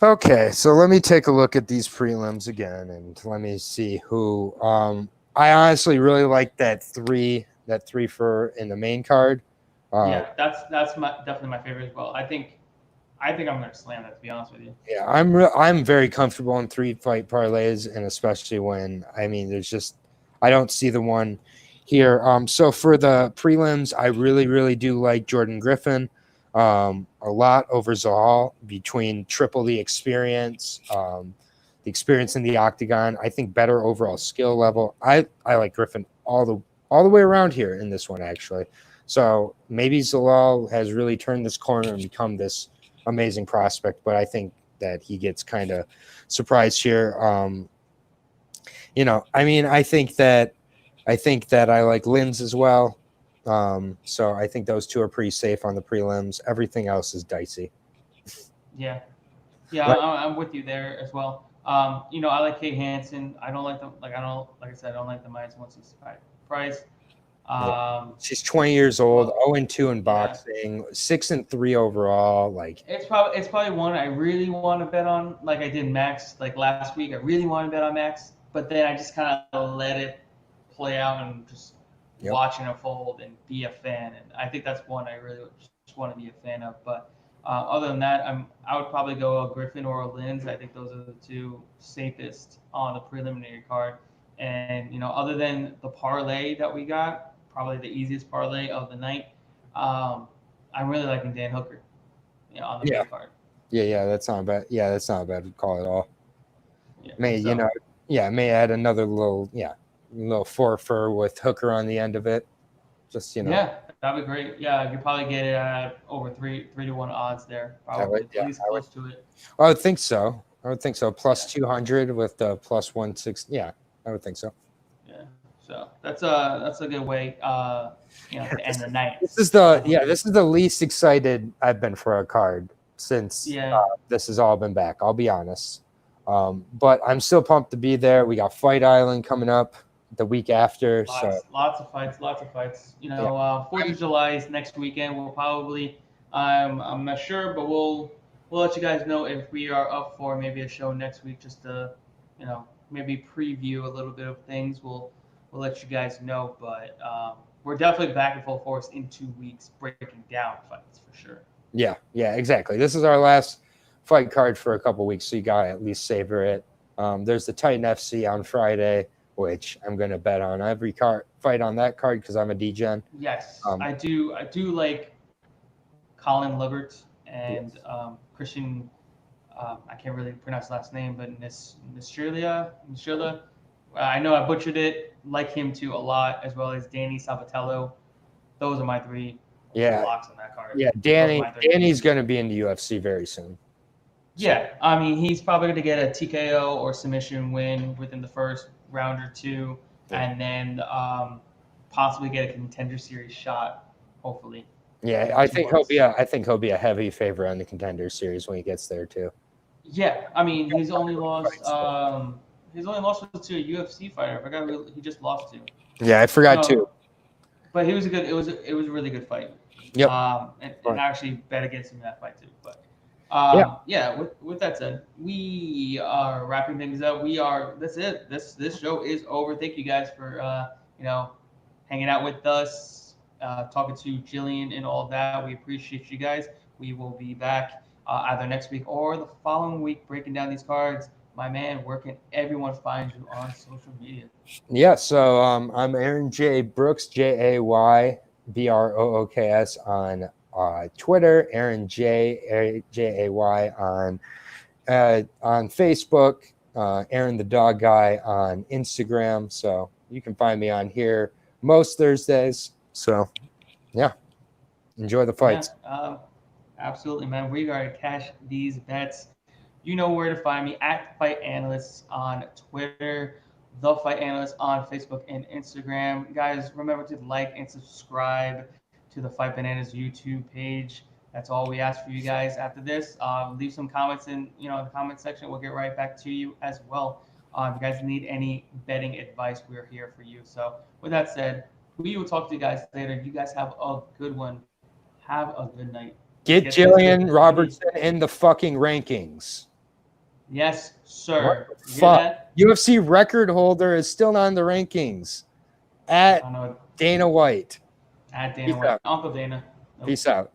Okay, so let me take a look at these prelims again, and let me see who. I honestly really like that three for in the main card. Yeah, that's definitely my favorite as well. I think I'm gonna slam that, to be honest with you. Yeah, I'm very comfortable in 3-fight parlays, and especially when I don't see the one here. So for the prelims, I really do like Jordan Griffin a lot over Zahal, between triple the experience in the octagon. I think better overall skill level. I like Griffin all the way around here in this one, actually. So maybe Zalal has really turned this corner and become this amazing prospect, but I think that he gets kind of surprised here. I mean, I think that I like Linz as well. So I think those two are pretty safe on the prelims. Everything else is dicey. Yeah, I'm with you there as well. I like Kate Hansen. I don't like them. Like I said, I don't like the -165 price. She's 20 years old, 0-2 in boxing, 6-3 overall. It's probably one I really want to bet on. Like I did Max last week. I really want to bet on Max, but then I just kind of let it play out and just watch it unfold and be a fan. And I think that's one I really just want to be a fan of. But other than that, I would probably go a Griffin or a Linz. I think those are the two safest on the preliminary card. And other than the parlay that we got, probably the easiest parlay of the night, I'm really liking Dan Hooker on the main card. Yeah, that's not bad. Yeah, that's not a bad call at all. Yeah, may add another little forfeit with Hooker on the end of it. Just Yeah, that'd be great. Yeah, you could probably get it at over 3-1 odds there. Probably at least close to it. I would think so. I would think so. Plus 200 with the plus 160. Yeah, I would think so. Yeah. So that's a good way to end the night. This is the least excited I've been for a card since this has all been back. I'll be honest. But I'm still pumped to be there. We got Fight Island coming up the week after. Lots of fights. 4th of July is next weekend. We'll probably, I'm not sure, but we'll let you guys know if we are up for maybe a show next week, just to, maybe preview a little bit of things. We'll let you guys know, but we're definitely back in full force in 2 weeks, breaking down fights for sure. Yeah, exactly. This is our last fight card for a couple weeks, so you gotta at least savor it. There's the Titan FC on Friday, which I'm gonna bet on every fight on that card because I'm a DGen. Yes, I do like Colin Libert and Christian. I can't really pronounce the last name, but Nistrila. I know I butchered it. Like him too a lot, as well as Danny Sabatello. Those are my 3 locks on that card. Yeah, Danny's gonna be in the UFC very soon. Yeah, I mean, he's probably going to get a TKO or submission win within the first round or 2, and then possibly get a contender series shot, hopefully. Yeah, I think he'll be a heavy favorite on the contender series when he gets there too. Yeah, I mean, he's only lost to a UFC fighter. I forgot who he just lost to. Yeah, I forgot too. But it was a really good fight. Yep. And I actually bet against him in that fight too. But with that said, we are wrapping things up. That's it. This show is over. Thank you guys for hanging out with us, talking to Gillian and all that. We appreciate you guys. We will be back either next week or the following week breaking down these cards. My man, where can everyone find you on social media? Yeah, so I'm Aaron J. Brooks, JAYBROOKS on Twitter, Aaron J. JAY on Facebook, Aaron the Dog Guy on Instagram. So you can find me on here most Thursdays. So yeah, enjoy the fights. Yeah, absolutely, man. We are to cash these bets. You know where to find me at Fight Analyst on Twitter, The Fight Analyst on Facebook and Instagram. Guys, remember to like and subscribe to the Fight Bananas YouTube page. That's all we ask for you guys after this. Leave some comments in the comment section. We'll get right back to you as well. If you guys need any betting advice, we're here for you. So with that said, we will talk to you guys later. You guys have a good one. Have a good night. Get Gillian Robertson in the fucking rankings. Yes, sir. Fuck. UFC record holder is still not in the rankings. At Dana White. At Dana White. Uncle Dana. Peace out.